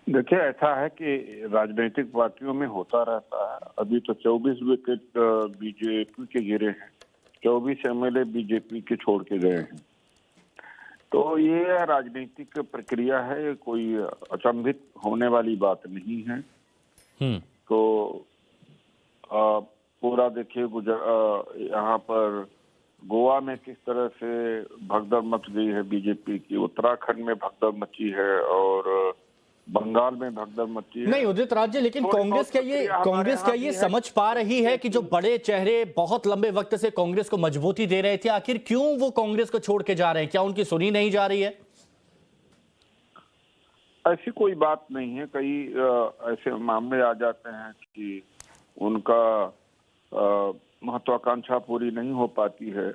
देखिए, ऐसा है कि राजनीतिक पार्टियों में होता रहता है। अभी तो 24 विकेट बीजेपी के गिरे हैं, 24 एमएलए बीजेपी के छोड़ के गए हैं। तो ये राजनीतिक प्रक्रिया है, कोई अचंभित होने वाली बात नहीं है। तो पूरा देखिए यहाँ पर गोवा में किस तरह से भगदड़ मच गई है बीजेपी की, उत्तराखंड में भगदड़ मची है और बंगाल में भगदड़ मची है। नहीं उदित राज जी, लेकिन कांग्रेस क्या ये समझ पा रही है कि जो बड़े चेहरे बहुत लंबे वक्त से कांग्रेस को मजबूती दे रहे थे, आखिर क्यों वो कांग्रेस को छोड़ के जा रहे हैं? क्या उनकी सुनी नहीं जा रही है? ऐसी कोई बात नहीं है। कई ऐसे मामले आ जाते हैं कि उनका महत्वाकांक्षा पूरी नहीं हो पाती है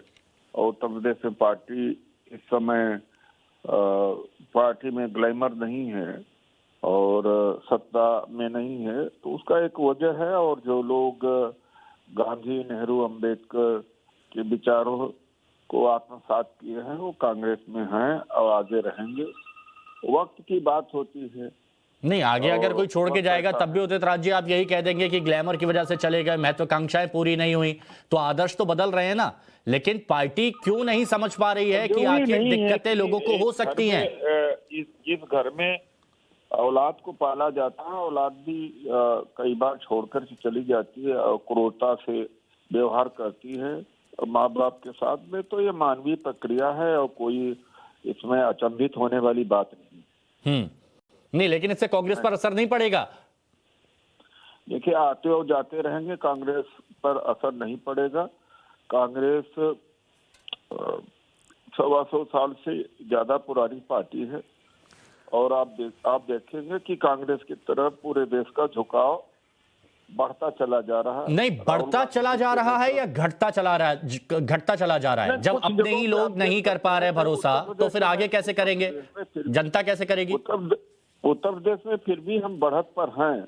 और उत्तर प्रदेश में पार्टी इस समय पार्टी में ग्लैमर नहीं है और सत्ता में नहीं है, तो उसका एक वजह है। और जो लोग गांधी, नेहरू, अंबेडकर के विचारों को आत्मसात किए हैं वो कांग्रेस में हैं और आगे रहेंगे। वक्त की बात होती है। नहीं, आगे अगर कोई छोड़ के जाएगा तब भी उदित राज जी आप यही कह देंगे कि ग्लैमर की वजह से चले गए, महत्वाकांक्षाएं पूरी नहीं हुई। तो आदर्श तो बदल रहे हैं ना, लेकिन पार्टी क्यों नहीं समझ पा रही है कि आखिर दिक्कतें लोगों को हो सकती हैं? जिस घर में औलाद को पाला जाता है, औलाद भी कई बार छोड़कर से चली जाती है और क्रूरता से व्यवहार करती है माँ बाप के साथ में। तो ये मानवीय प्रक्रिया है और कोई इसमें अचंभित होने वाली बात नहीं। नहीं, लेकिन इससे कांग्रेस पर असर नहीं पड़ेगा। देखिए, आते और जाते रहेंगे, कांग्रेस पर असर नहीं पड़ेगा। कांग्रेस 125 साल से ज्यादा पुरानी पार्टी है और आप देखेंगे कि कांग्रेस की तरफ पूरे देश का झुकाव बढ़ता चला जा रहा है। नहीं, बढ़ता चला जा रहा है या घटता चला जा रहा है? जब अपने ही लोग नहीं कर पा रहे भरोसा, तो फिर आगे कैसे करेंगे? जनता कैसे करेगी? उत्तर प्रदेश में फिर भी हम बढ़त पर हैं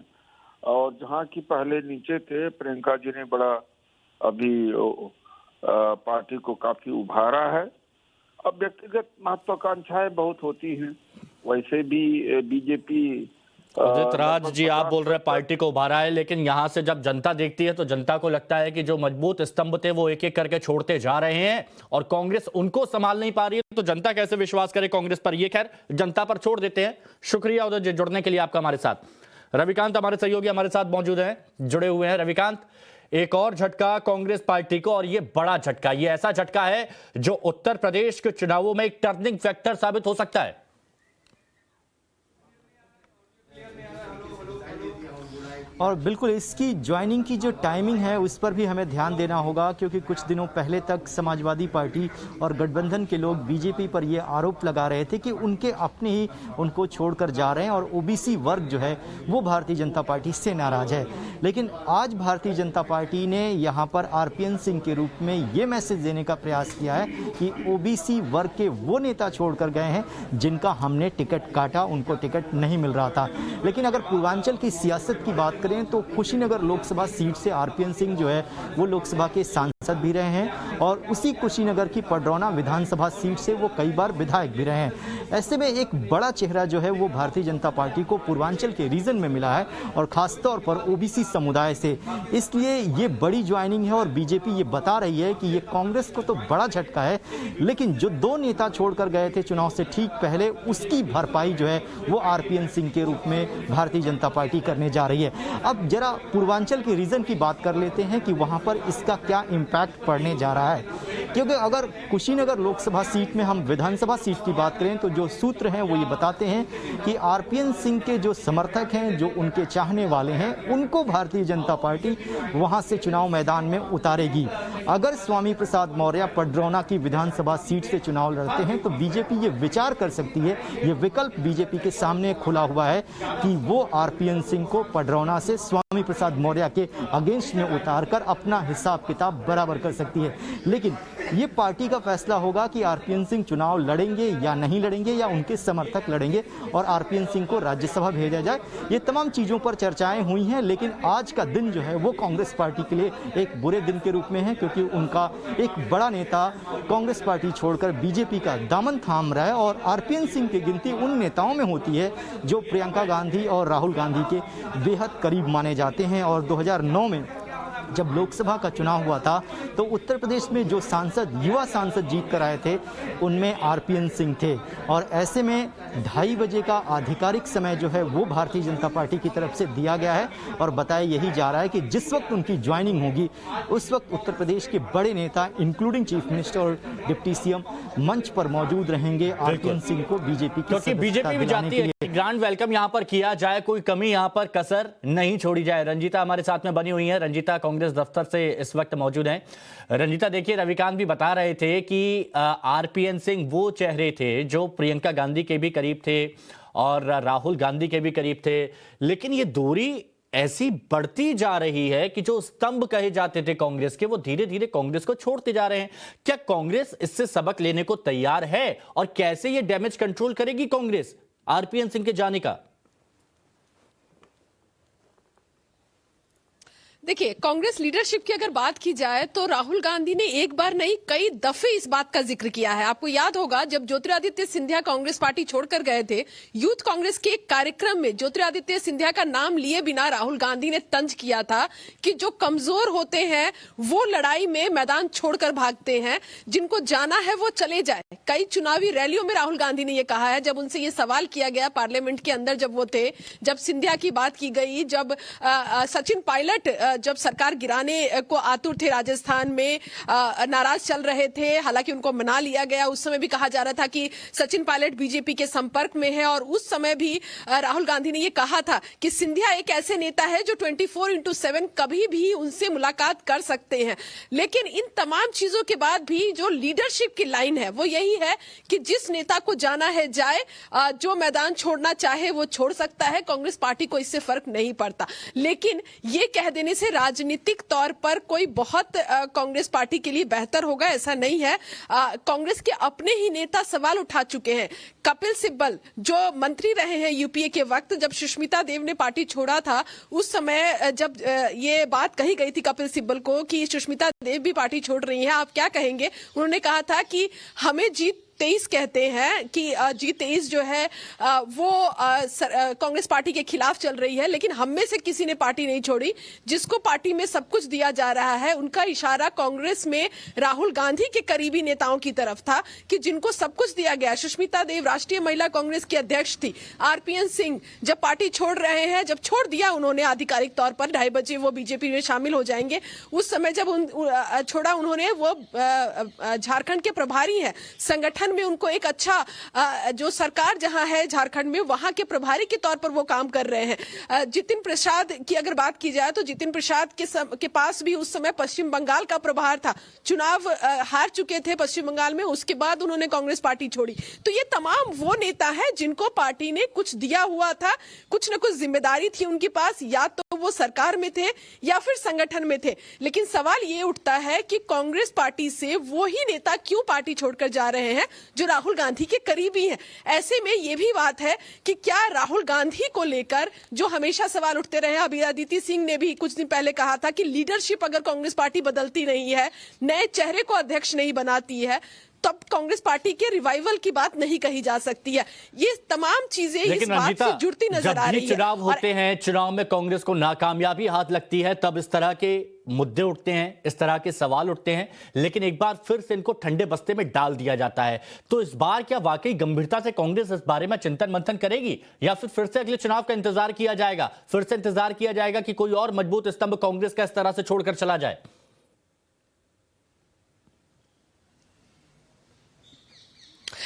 और जहाँ की पहले नीचे थे, प्रियंका जी ने बड़ा अभी पार्टी को काफी उभारा है। अब व्यक्तिगत महत्वाकांक्षाएं बहुत होती हैं, वैसे भी बीजेपी। उदित राज जी, आप बोल रहे हैं पार्टी को उभारा है, लेकिन यहां से जब जनता देखती है तो जनता को लगता है कि जो मजबूत स्तंभ थे वो एक एक करके छोड़ते जा रहे हैं और कांग्रेस उनको संभाल नहीं पा रही है। तो जनता कैसे विश्वास करे कांग्रेस पर? ये खैर जनता पर छोड़ देते हैं। शुक्रिया उदित जी, जुड़ने के लिए आपका हमारे साथ। रविकांत हमारे सहयोगी हमारे साथ मौजूद हैं, जुड़े हुए हैं। रविकांत, एक और झटका कांग्रेस पार्टी को, और ये बड़ा झटका, ये ऐसा झटका है जो उत्तर प्रदेश के चुनावों में एक टर्निंग फैक्टर साबित हो सकता है। और बिल्कुल इसकी ज्वाइनिंग की जो टाइमिंग है उस पर भी हमें ध्यान देना होगा, क्योंकि कुछ दिनों पहले तक समाजवादी पार्टी और गठबंधन के लोग बीजेपी पर ये आरोप लगा रहे थे कि उनके अपने ही उनको छोड़कर जा रहे हैं और ओबीसी वर्ग जो है वो भारतीय जनता पार्टी से नाराज है। लेकिन आज भारतीय जनता पार्टी ने यहाँ पर आरपीएन सिंह के रूप में ये मैसेज देने का प्रयास किया है कि ओबीसी वर्ग के वो नेता छोड़कर गए हैं जिनका हमने टिकट काटा, उनको टिकट नहीं मिल रहा था। लेकिन अगर पूर्वांचल की सियासत की बात करें तो कुशीनगर लोकसभा सीट से आरपीएन सिंह जो है वो लोकसभा के सांसद भी रहे हैं और उसी कुशीनगर की पडरौना विधानसभा सीट से वो कई बार विधायक भी रहे हैं। ऐसे में एक बड़ा चेहरा जो है वो भारतीय जनता पार्टी को पूर्वांचल के रीजन में मिला है और खासतौर पर ओबीसी समुदाय से, इसलिए ये बड़ी ज्वाइनिंग है और बीजेपी ये बता रही है कि ये कांग्रेस को तो बड़ा झटका है, लेकिन जो दो नेता छोड़कर गए थे चुनाव से ठीक पहले उसकी भरपाई जो है वो आरपीएन सिंह के रूप में भारतीय जनता पार्टी करने जा रही है। अब जरा पूर्वांचल के रीजन की बात कर लेते हैं कि वहां पर इसका क्या इम्पैक्ट पड़ने जा रहा है, क्योंकि अगर कुशीनगर लोकसभा सीट में हम विधानसभा सीट की बात करें तो जो सूत्र हैं वो ये बताते हैं कि आरपीएन सिंह के जो समर्थक हैं, जो उनके चाहने वाले हैं, उनको भारतीय जनता पार्टी वहां से चुनाव मैदान में उतारेगी। अगर स्वामी प्रसाद मौर्य पडरौना की विधानसभा सीट से चुनाव लड़ते हैं तो बीजेपी ये विचार कर सकती है, ये विकल्प बीजेपी के सामने खुला हुआ है कि वो आरपीएन सिंह को पडरौना से स्वामी प्रसाद मौर्य के अगेंस्ट में उतारकर अपना हिसाब किताब बराबर कर सकती है। लेकिन ये पार्टी का फैसला होगा कि आरपीएन सिंह चुनाव लड़ेंगे या नहीं लड़ेंगे या उनके समर्थक लड़ेंगे और आरपीएन सिंह को राज्यसभा भेजा जाए। ये तमाम चीज़ों पर चर्चाएं हुई हैं, लेकिन आज का दिन जो है वो कांग्रेस पार्टी के लिए एक बुरे दिन के रूप में है, क्योंकि उनका एक बड़ा नेता कांग्रेस पार्टी छोड़कर बीजेपी का दामन थाम रहा है और आरपीएन सिंह की गिनती उन नेताओं में होती है जो प्रियंका गांधी और राहुल गांधी के बेहद करीब माने जाते हैं। और 2009 में जब लोकसभा का चुनाव हुआ था तो उत्तर प्रदेश में जो सांसद, युवा सांसद जीत कर आए थे उनमें आरपीएन सिंह थे और ऐसे में 2:30 बजे का आधिकारिक समय जो है वो भारतीय जनता पार्टी की तरफ से दिया गया है और बताया यही जा रहा है कि जिस वक्त उनकी ज्वाइनिंग होगी उस वक्त उत्तर प्रदेश के बड़े नेता इंक्लूडिंग चीफ मिनिस्टर और डिप्टी सीएम मंच पर मौजूद रहेंगे आरपीएन सिंह को बीजेपी क्योंकि बीजेपी भी चाहती है ग्रांड वेलकम यहां पर किया जाए, कोई कमी यहां पर कसर नहीं छोड़ी जाए। रंजीता हमारे साथ में बनी हुई है, रंजीता कांग्रेस दफ्तर से इस वक्त मौजूद हैं। रंजीता देखिए, रविकांत भी बता रहे थे कि आरपीएन सिंह वो चेहरे थे जो प्रियंका गांधी के भी करीब थे और राहुल गांधी के भी करीब थे, लेकिन ये दूरी ऐसी बढ़ती जा रही है कि जो स्तंभ कहे जाते थे कांग्रेस के वो धीरे धीरे कांग्रेस को छोड़ते जा रहे हैं। क्या कांग्रेस इससे सबक लेने को तैयार है और कैसे ये डैमेज कंट्रोल करेगी कांग्रेस आरपीएन सिंह के जाने का? देखिए, कांग्रेस लीडरशिप की अगर बात की जाए तो राहुल गांधी ने एक बार नहीं कई दफे इस बात का जिक्र किया है। आपको याद होगा जब ज्योतिरादित्य सिंधिया कांग्रेस पार्टी छोड़कर गए थे, यूथ कांग्रेस के एक कार्यक्रम में ज्योतिरादित्य सिंधिया का नाम लिए बिना राहुल गांधी ने तंज किया था कि जो कमजोर होते हैं वो लड़ाई में मैदान छोड़कर भागते हैं, जिनको जाना है वो चले जाए। कई चुनावी रैलियों में राहुल गांधी ने यह कहा है। जब उनसे ये सवाल किया गया पार्लियामेंट के अंदर, जब वो थे, जब सिंधिया की बात की गई, जब सचिन पायलट जब सरकार गिराने को आतुर थे, राजस्थान में नाराज चल रहे थे, हालांकि उनको मना लिया गया। उस समय भी कहा जा रहा था कि सचिन पायलट बीजेपी के संपर्क में है और उस समय भी राहुल गांधी ने यह कहा था कि सिंधिया एक ऐसे नेता है जो 24/7 कभी भी उनसे मुलाकात कर सकते हैं। लेकिन इन तमाम चीजों के बाद भी जो लीडरशिप की लाइन है वो यही है कि जिस नेता को जाना है जाए, जो मैदान छोड़ना चाहे वो छोड़ सकता है। कांग्रेस पार्टी को इससे फर्क नहीं पड़ता। लेकिन ये कह देने से राजनीतिक तौर पर कोई बहुत कांग्रेस पार्टी के लिए बेहतर होगा ऐसा नहीं है। कांग्रेस के अपने ही नेता सवाल उठा चुके हैं। कपिल सिब्बल जो मंत्री रहे हैं यूपीए के वक्त, जब सुष्मिता देव ने पार्टी छोड़ा था उस समय जब ये बात कही गई थी कपिल सिब्बल को कि सुष्मिता देव भी पार्टी छोड़ रही हैं, आप क्या कहेंगे? उन्होंने कहा था कि हमें G23 कहते हैं कि G23 जो है वो कांग्रेस पार्टी के खिलाफ चल रही है, लेकिन हम में से किसी ने पार्टी नहीं छोड़ी। जिसको पार्टी में सब कुछ दिया जा रहा है उनका इशारा कांग्रेस में राहुल गांधी के करीबी नेताओं की तरफ था कि जिनको सब कुछ दिया गया। सुष्मिता देव राष्ट्रीय महिला कांग्रेस की अध्यक्ष थी। आरपीएन सिंह जब पार्टी छोड़ रहे हैं, जब छोड़ दिया उन्होंने आधिकारिक तौर पर 2:30 बजे वो बीजेपी में शामिल हो जाएंगे, उस समय जब छोड़ा उन्होंने, वो झारखंड के प्रभारी हैं, संगठन संगठन में उनको एक अच्छा जो सरकार जहां है झारखंड में वहां के प्रभारी के तौर पर वो काम कर रहे हैं। जितिन प्रसाद की अगर बात की जाए तो जितिन प्रसाद के पास भी उस समय पश्चिम बंगाल का प्रभार था, चुनाव हार चुके थे पश्चिम बंगाल में, उसके बाद उन्होंने कांग्रेस पार्टी छोड़ी। तो ये तमाम वो नेता है जिनको पार्टी ने कुछ दिया हुआ था, कुछ न कुछ जिम्मेदारी थी उनके पास, या तो वो सरकार में थे या फिर संगठन में थे। लेकिन सवाल ये उठता है कि कांग्रेस पार्टी से वो ही नेता क्यों पार्टी छोड़कर जा रहे हैं जो राहुल गांधी के करीबी हैं। ऐसे में ये भी बात है कि क्या राहुल गांधी को लेकर जो हमेशा सवाल उठते रहे, अभी अदिति सिंह ने भी कुछ दिन पहले कहा था कि लीडरशिप अगर कांग्रेस पार्टी बदलती नहीं है, नए चेहरे को अध्यक्ष नहीं बनाती है, तब कांग्रेस पार्टी के रिवाइवल की बात नहीं कही जा सकती है। ये तमाम चीजें इस बात से जुड़ती नजर आ रही है। चुनाव होते हैं, चुनाव में कांग्रेस को नाकामयाबी हाथ लगती है, तब इस तरह के मुद्दे उठते हैं, इस तरह के सवाल उठते हैं, लेकिन एक बार फिर से इनको ठंडे बस्ते में डाल दिया जाता है। तो इस बार क्या वाकई गंभीरता से कांग्रेस इस बारे में चिंतन मंथन करेगी, या फिर से अगले चुनाव का इंतजार किया जाएगा, फिर से इंतजार किया जाएगा कि कोई और मजबूत स्तंभ कांग्रेस का इस तरह से छोड़कर चला जाए?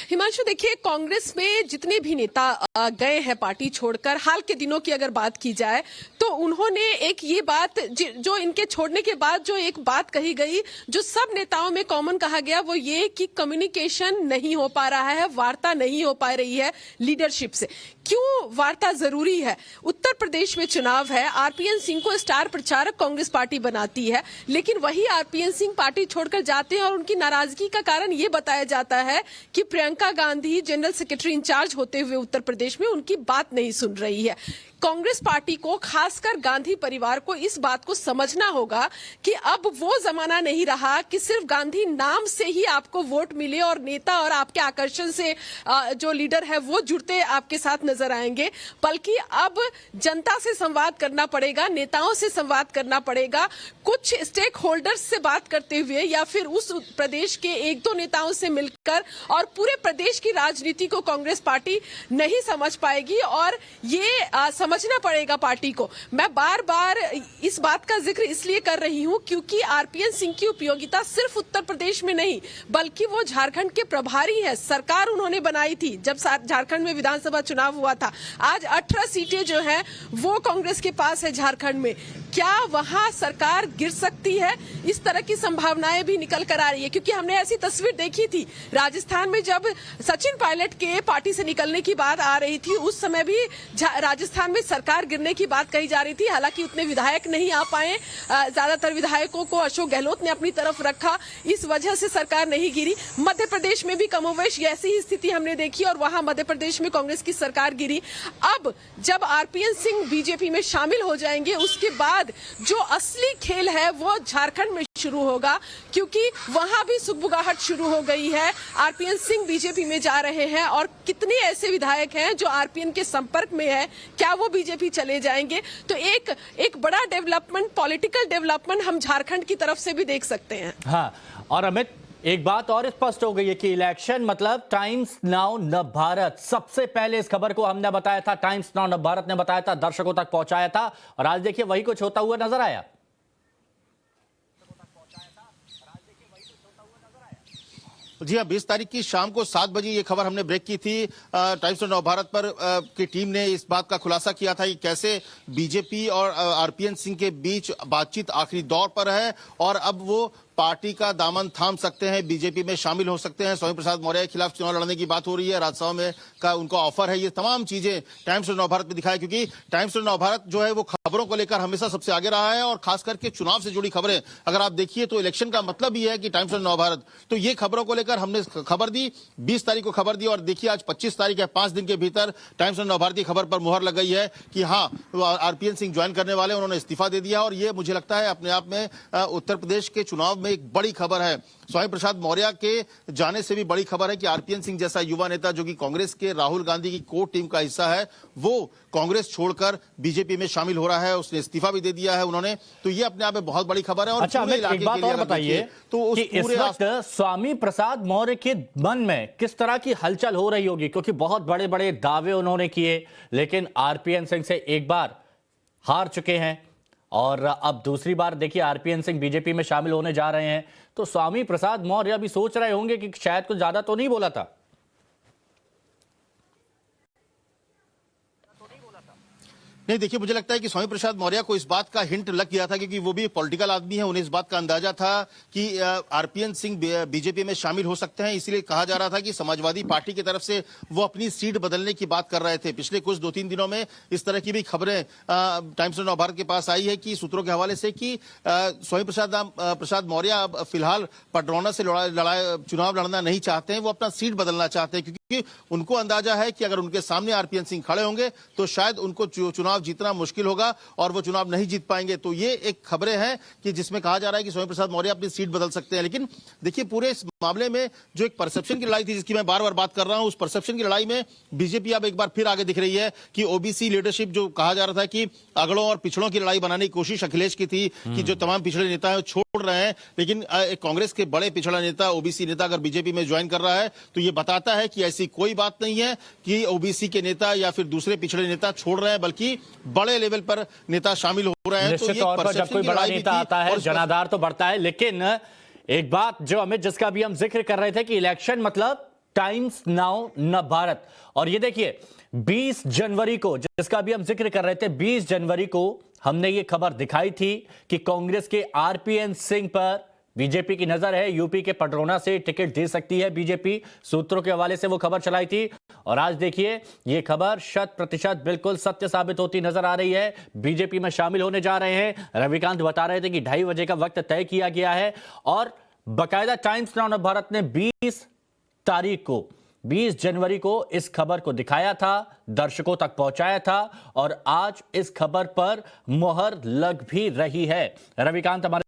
हिमांशु, देखिए, कांग्रेस में जितने भी नेता गए हैं पार्टी छोड़कर, हाल के दिनों की अगर बात की जाए तो उन्होंने एक ये बात जो इनके छोड़ने के बाद जो एक बात कही गई, जो सब नेताओं में कॉमन कहा गया, वो ये कि कम्युनिकेशन नहीं हो पा रहा है, वार्ता नहीं हो पा रही है लीडरशिप से। क्यों वार्ता जरूरी है? उत्तर प्रदेश में चुनाव है, आरपीएन सिंह को स्टार प्रचारक कांग्रेस पार्टी बनाती है, लेकिन वही आरपीएन सिंह पार्टी छोड़कर जाते हैं और उनकी नाराजगी का कारण ये बताया जाता है कि Priyanka Gandhi general secretary incharge होते हुए उत्तर प्रदेश में उनकी बात नहीं सुन रही है। कांग्रेस पार्टी को, खासकर गांधी परिवार को, इस बात को समझना होगा कि अब वो जमाना नहीं रहा कि सिर्फ गांधी नाम से ही आपको वोट मिले और नेता और आपके आकर्षण से जो लीडर है वो जुड़ते आपके साथ नजर आएंगे, बल्कि अब जनता से संवाद करना पड़ेगा, नेताओं से संवाद करना पड़ेगा, कुछ स्टेक होल्डर्स से बात करते हुए या फिर उस प्रदेश के एक दो नेताओं से मिलकर, और पूरे प्रदेश की राजनीति को कांग्रेस पार्टी नहीं समझ पाएगी और ये समझना पड़ेगा पार्टी को। मैं बार बार इस बात का जिक्र इसलिए कर रही हूं क्योंकि आरपीएन सिंह की उपयोगिता सिर्फ उत्तर प्रदेश में नहीं, बल्कि वो झारखंड के प्रभारी हैं। सरकार उन्होंने बनाई थी जब झारखंड में विधानसभा चुनाव हुआ था। आज 18 सीटें जो हैं वो कांग्रेस के पास है झारखंड में। क्या वहां सरकार गिर सकती है? इस तरह की संभावनाएं भी निकल कर आ रही है, क्योंकि हमने ऐसी तस्वीर देखी थी राजस्थान में जब सचिन पायलट के पार्टी से निकलने की बात आ रही थी, उस समय भी राजस्थान में सरकार गिरने की बात कही जा रही थी। हालांकि उतने विधायक नहीं आ पाए, ज्यादातर विधायकों को अशोक गहलोत ने अपनी तरफ रखा, इस वजह से सरकार नहीं गिरी। मध्य प्रदेश में भी कमोवेश ऐसी ही स्थिति हमने देखी और वहां मध्य प्रदेश में कांग्रेस की सरकार गिरी। अब जब आरपीएन सिंह बीजेपी में शामिल हो जाएंगे, उसके बाद जो असली खेल है वो झारखंड में शुरू होगा, क्योंकि वहां भी सुगबुगाहट शुरू हो गई है। आरपीएन सिंह बीजेपी में जा रहे हैं और कितने ऐसे विधायक हैं जो आरपीएन के संपर्क में है, क्या वो बीजेपी चले जाएंगे? तो एक बड़ा डेवलपमेंट, पॉलिटिकल डेवलपमेंट हम झारखंड की तरफ से भी देख सकते हैं। हाँ, और अमित, एक बात और स्पष्ट हो गई है कि इलेक्शन मतलब टाइम्स नाउ नव भारत। सबसे पहले इस खबर को हमने बताया था, टाइम्स नाउ नव भारत ने बताया था, दर्शकों तक पहुंचाया था, और आज देखिए वही कुछ होता हुआ नजर आया। जी हाँ, 20 तारीख की शाम को 7 बजे ये खबर हमने ब्रेक की थी। टाइम्स ऑफ नव भारत पर की टीम ने इस बात का खुलासा किया था कि कैसे बीजेपी और आरपीएन सिंह के बीच बातचीत आखिरी दौर पर है और अब वो पार्टी का दामन थाम सकते हैं, बीजेपी में शामिल हो सकते हैं। स्वामी प्रसाद मौर्य के खिलाफ चुनाव लड़ने की बात हो रही है, राज्यसभा में का उनको ऑफर है। ये तमाम चीजें टाइम्स ऑफ नव भारत में दिखाई, क्योंकि टाइम्स ऑफ नव भारत जो है वो खबरों को लेकर हमेशा सबसे आगे रहा है, और खास करके चुनाव से जुड़ी खबरें अगर आप देखिए तो इलेक्शन का मतलब ही है कि टाइम्स ऑफ नव भारत, तो ये खबरों को लेकर हमने खबर दी, 20 तारीख को खबर दी, और देखिए आज 25 तारीख है, 5 दिन के भीतर टाइम्स ऑफ नव भारत की खबर पर मुहर लग गई है कि हाँ, आरपीएन सिंह ज्वाइन करने वाले, उन्होंने इस्तीफा दे दिया। और ये मुझे लगता है अपने आप में उत्तर प्रदेश के चुनाव में एक बड़ी खबर है। स्वामी प्रसाद मौर्य के जाने से भी बड़ी खबर है कि आरपीएन सिंह जैसा युवा नेता जो कि कांग्रेस के राहुल गांधी की कोर टीम का हिस्सा है, वो कांग्रेस छोड़कर बीजेपी में शामिल हो रहा है। उसने इस्तीफा भी दे दिया है उन्होंने, तो ये अपने आप में बहुत बड़ी खबर है। और अच्छा, एक बात और बताइए तो कि इस वक्त स्वामी प्रसाद मौर्य के मन में किस तरह की हलचल हो रही होगी, क्योंकि बहुत बड़े बड़े दावे उन्होंने किए, लेकिन आरपीएन सिंह से एक बार हार चुके हैं, और अब दूसरी बार देखिए आरपीएन सिंह बीजेपी में शामिल होने जा रहे हैं, तो स्वामी प्रसाद मौर्य भी सोच रहे होंगे कि शायद कुछ ज्यादा तो नहीं बोला था। नहीं, देखिए मुझे लगता है कि स्वामी प्रसाद मौर्य को इस बात का हिंट लग गया था, क्योंकि वो भी पॉलिटिकल आदमी है, उन्हें इस बात का अंदाजा था कि आरपीएन सिंह बीजेपी में शामिल हो सकते हैं। इसीलिए कहा जा रहा था कि समाजवादी पार्टी की तरफ से वो अपनी सीट बदलने की बात कर रहे थे। पिछले कुछ 2-3 दिनों में इस तरह की भी खबरें टाइम्स ऑफ नवभारत के पास आई है कि सूत्रों के हवाले से कि स्वामी प्रसाद मौर्य फिलहाल पडरौना से चुनाव लड़ना नहीं चाहते हैं, वो अपना सीट बदलना चाहते हैं, क्योंकि उनको अंदाजा है कि अगर उनके सामने आरपीएन सिंह खड़े होंगे तो शायद उनको चुनाव जीतना मुश्किल होगा और वो चुनाव नहीं जीत पाएंगे। तो ये एक खबरें हैं कि जिसमें कहा जा रहा है कि स्वामी प्रसाद मौर्य अपनी सीट बदल सकते हैं। लेकिन देखिए पूरे इस मामले में जो एक परसेप्शन की लड़ाई थी, जिसकी मैं बार बार बात कर रहा हूं, उस परसेप्शन की लड़ाई में बीजेपी अब एक बार फिर आगे दिख रही है कि ओबीसी लीडरशिप, जो कहा जा रहा था कि अगड़ों और पिछड़ों की लड़ाई बनाने की कोशिश अखिलेश की थी कि जो तमाम पिछड़े नेता है छोड़ रहे हैं, लेकिन कांग्रेस के बड़े पिछड़ा नेता, ओबीसी नेता अगर बीजेपी में ज्वाइन कर रहा है तो ये बताता है कि ऐसी कोई बात नहीं है कि ओबीसी के नेता या फिर दूसरे पिछड़े नेता छोड़ रहे हैं, बल्कि बड़े लेवल पर नेता शामिल हो रहे हैं। निश्चित तौर पर जब कोई बड़ा नेता आता है जनाधार तो बढ़ता है। लेकिन एक बात जो अमित, जिसका भी हम जिक्र कर रहे थे कि इलेक्शन मतलब टाइम्स नाउ न भारत, और ये देखिए 20 जनवरी को, जिसका भी हम जिक्र कर रहे थे, 20 जनवरी को हमने ये खबर दिखाई थी कि कांग्रेस के आरपीएन सिंह पर बीजेपी की नजर है, यूपी के पडरौना से टिकट दे सकती है बीजेपी, सूत्रों के हवाले से वो खबर चलाई थी। और आज देखिए ये खबर 100% बिल्कुल सत्य साबित होती नजर आ रही है। बीजेपी में शामिल होने जा रहे हैं। रविकांत बता रहे थे कि 2:30 बजे का वक्त तय किया गया है और बाकायदा टाइम्स नाउ भारत ने 20 तारीख को, 20 जनवरी को इस खबर को दिखाया था, दर्शकों तक पहुंचाया था और आज इस खबर पर मुहर लग भी रही है। रविकांत हमारे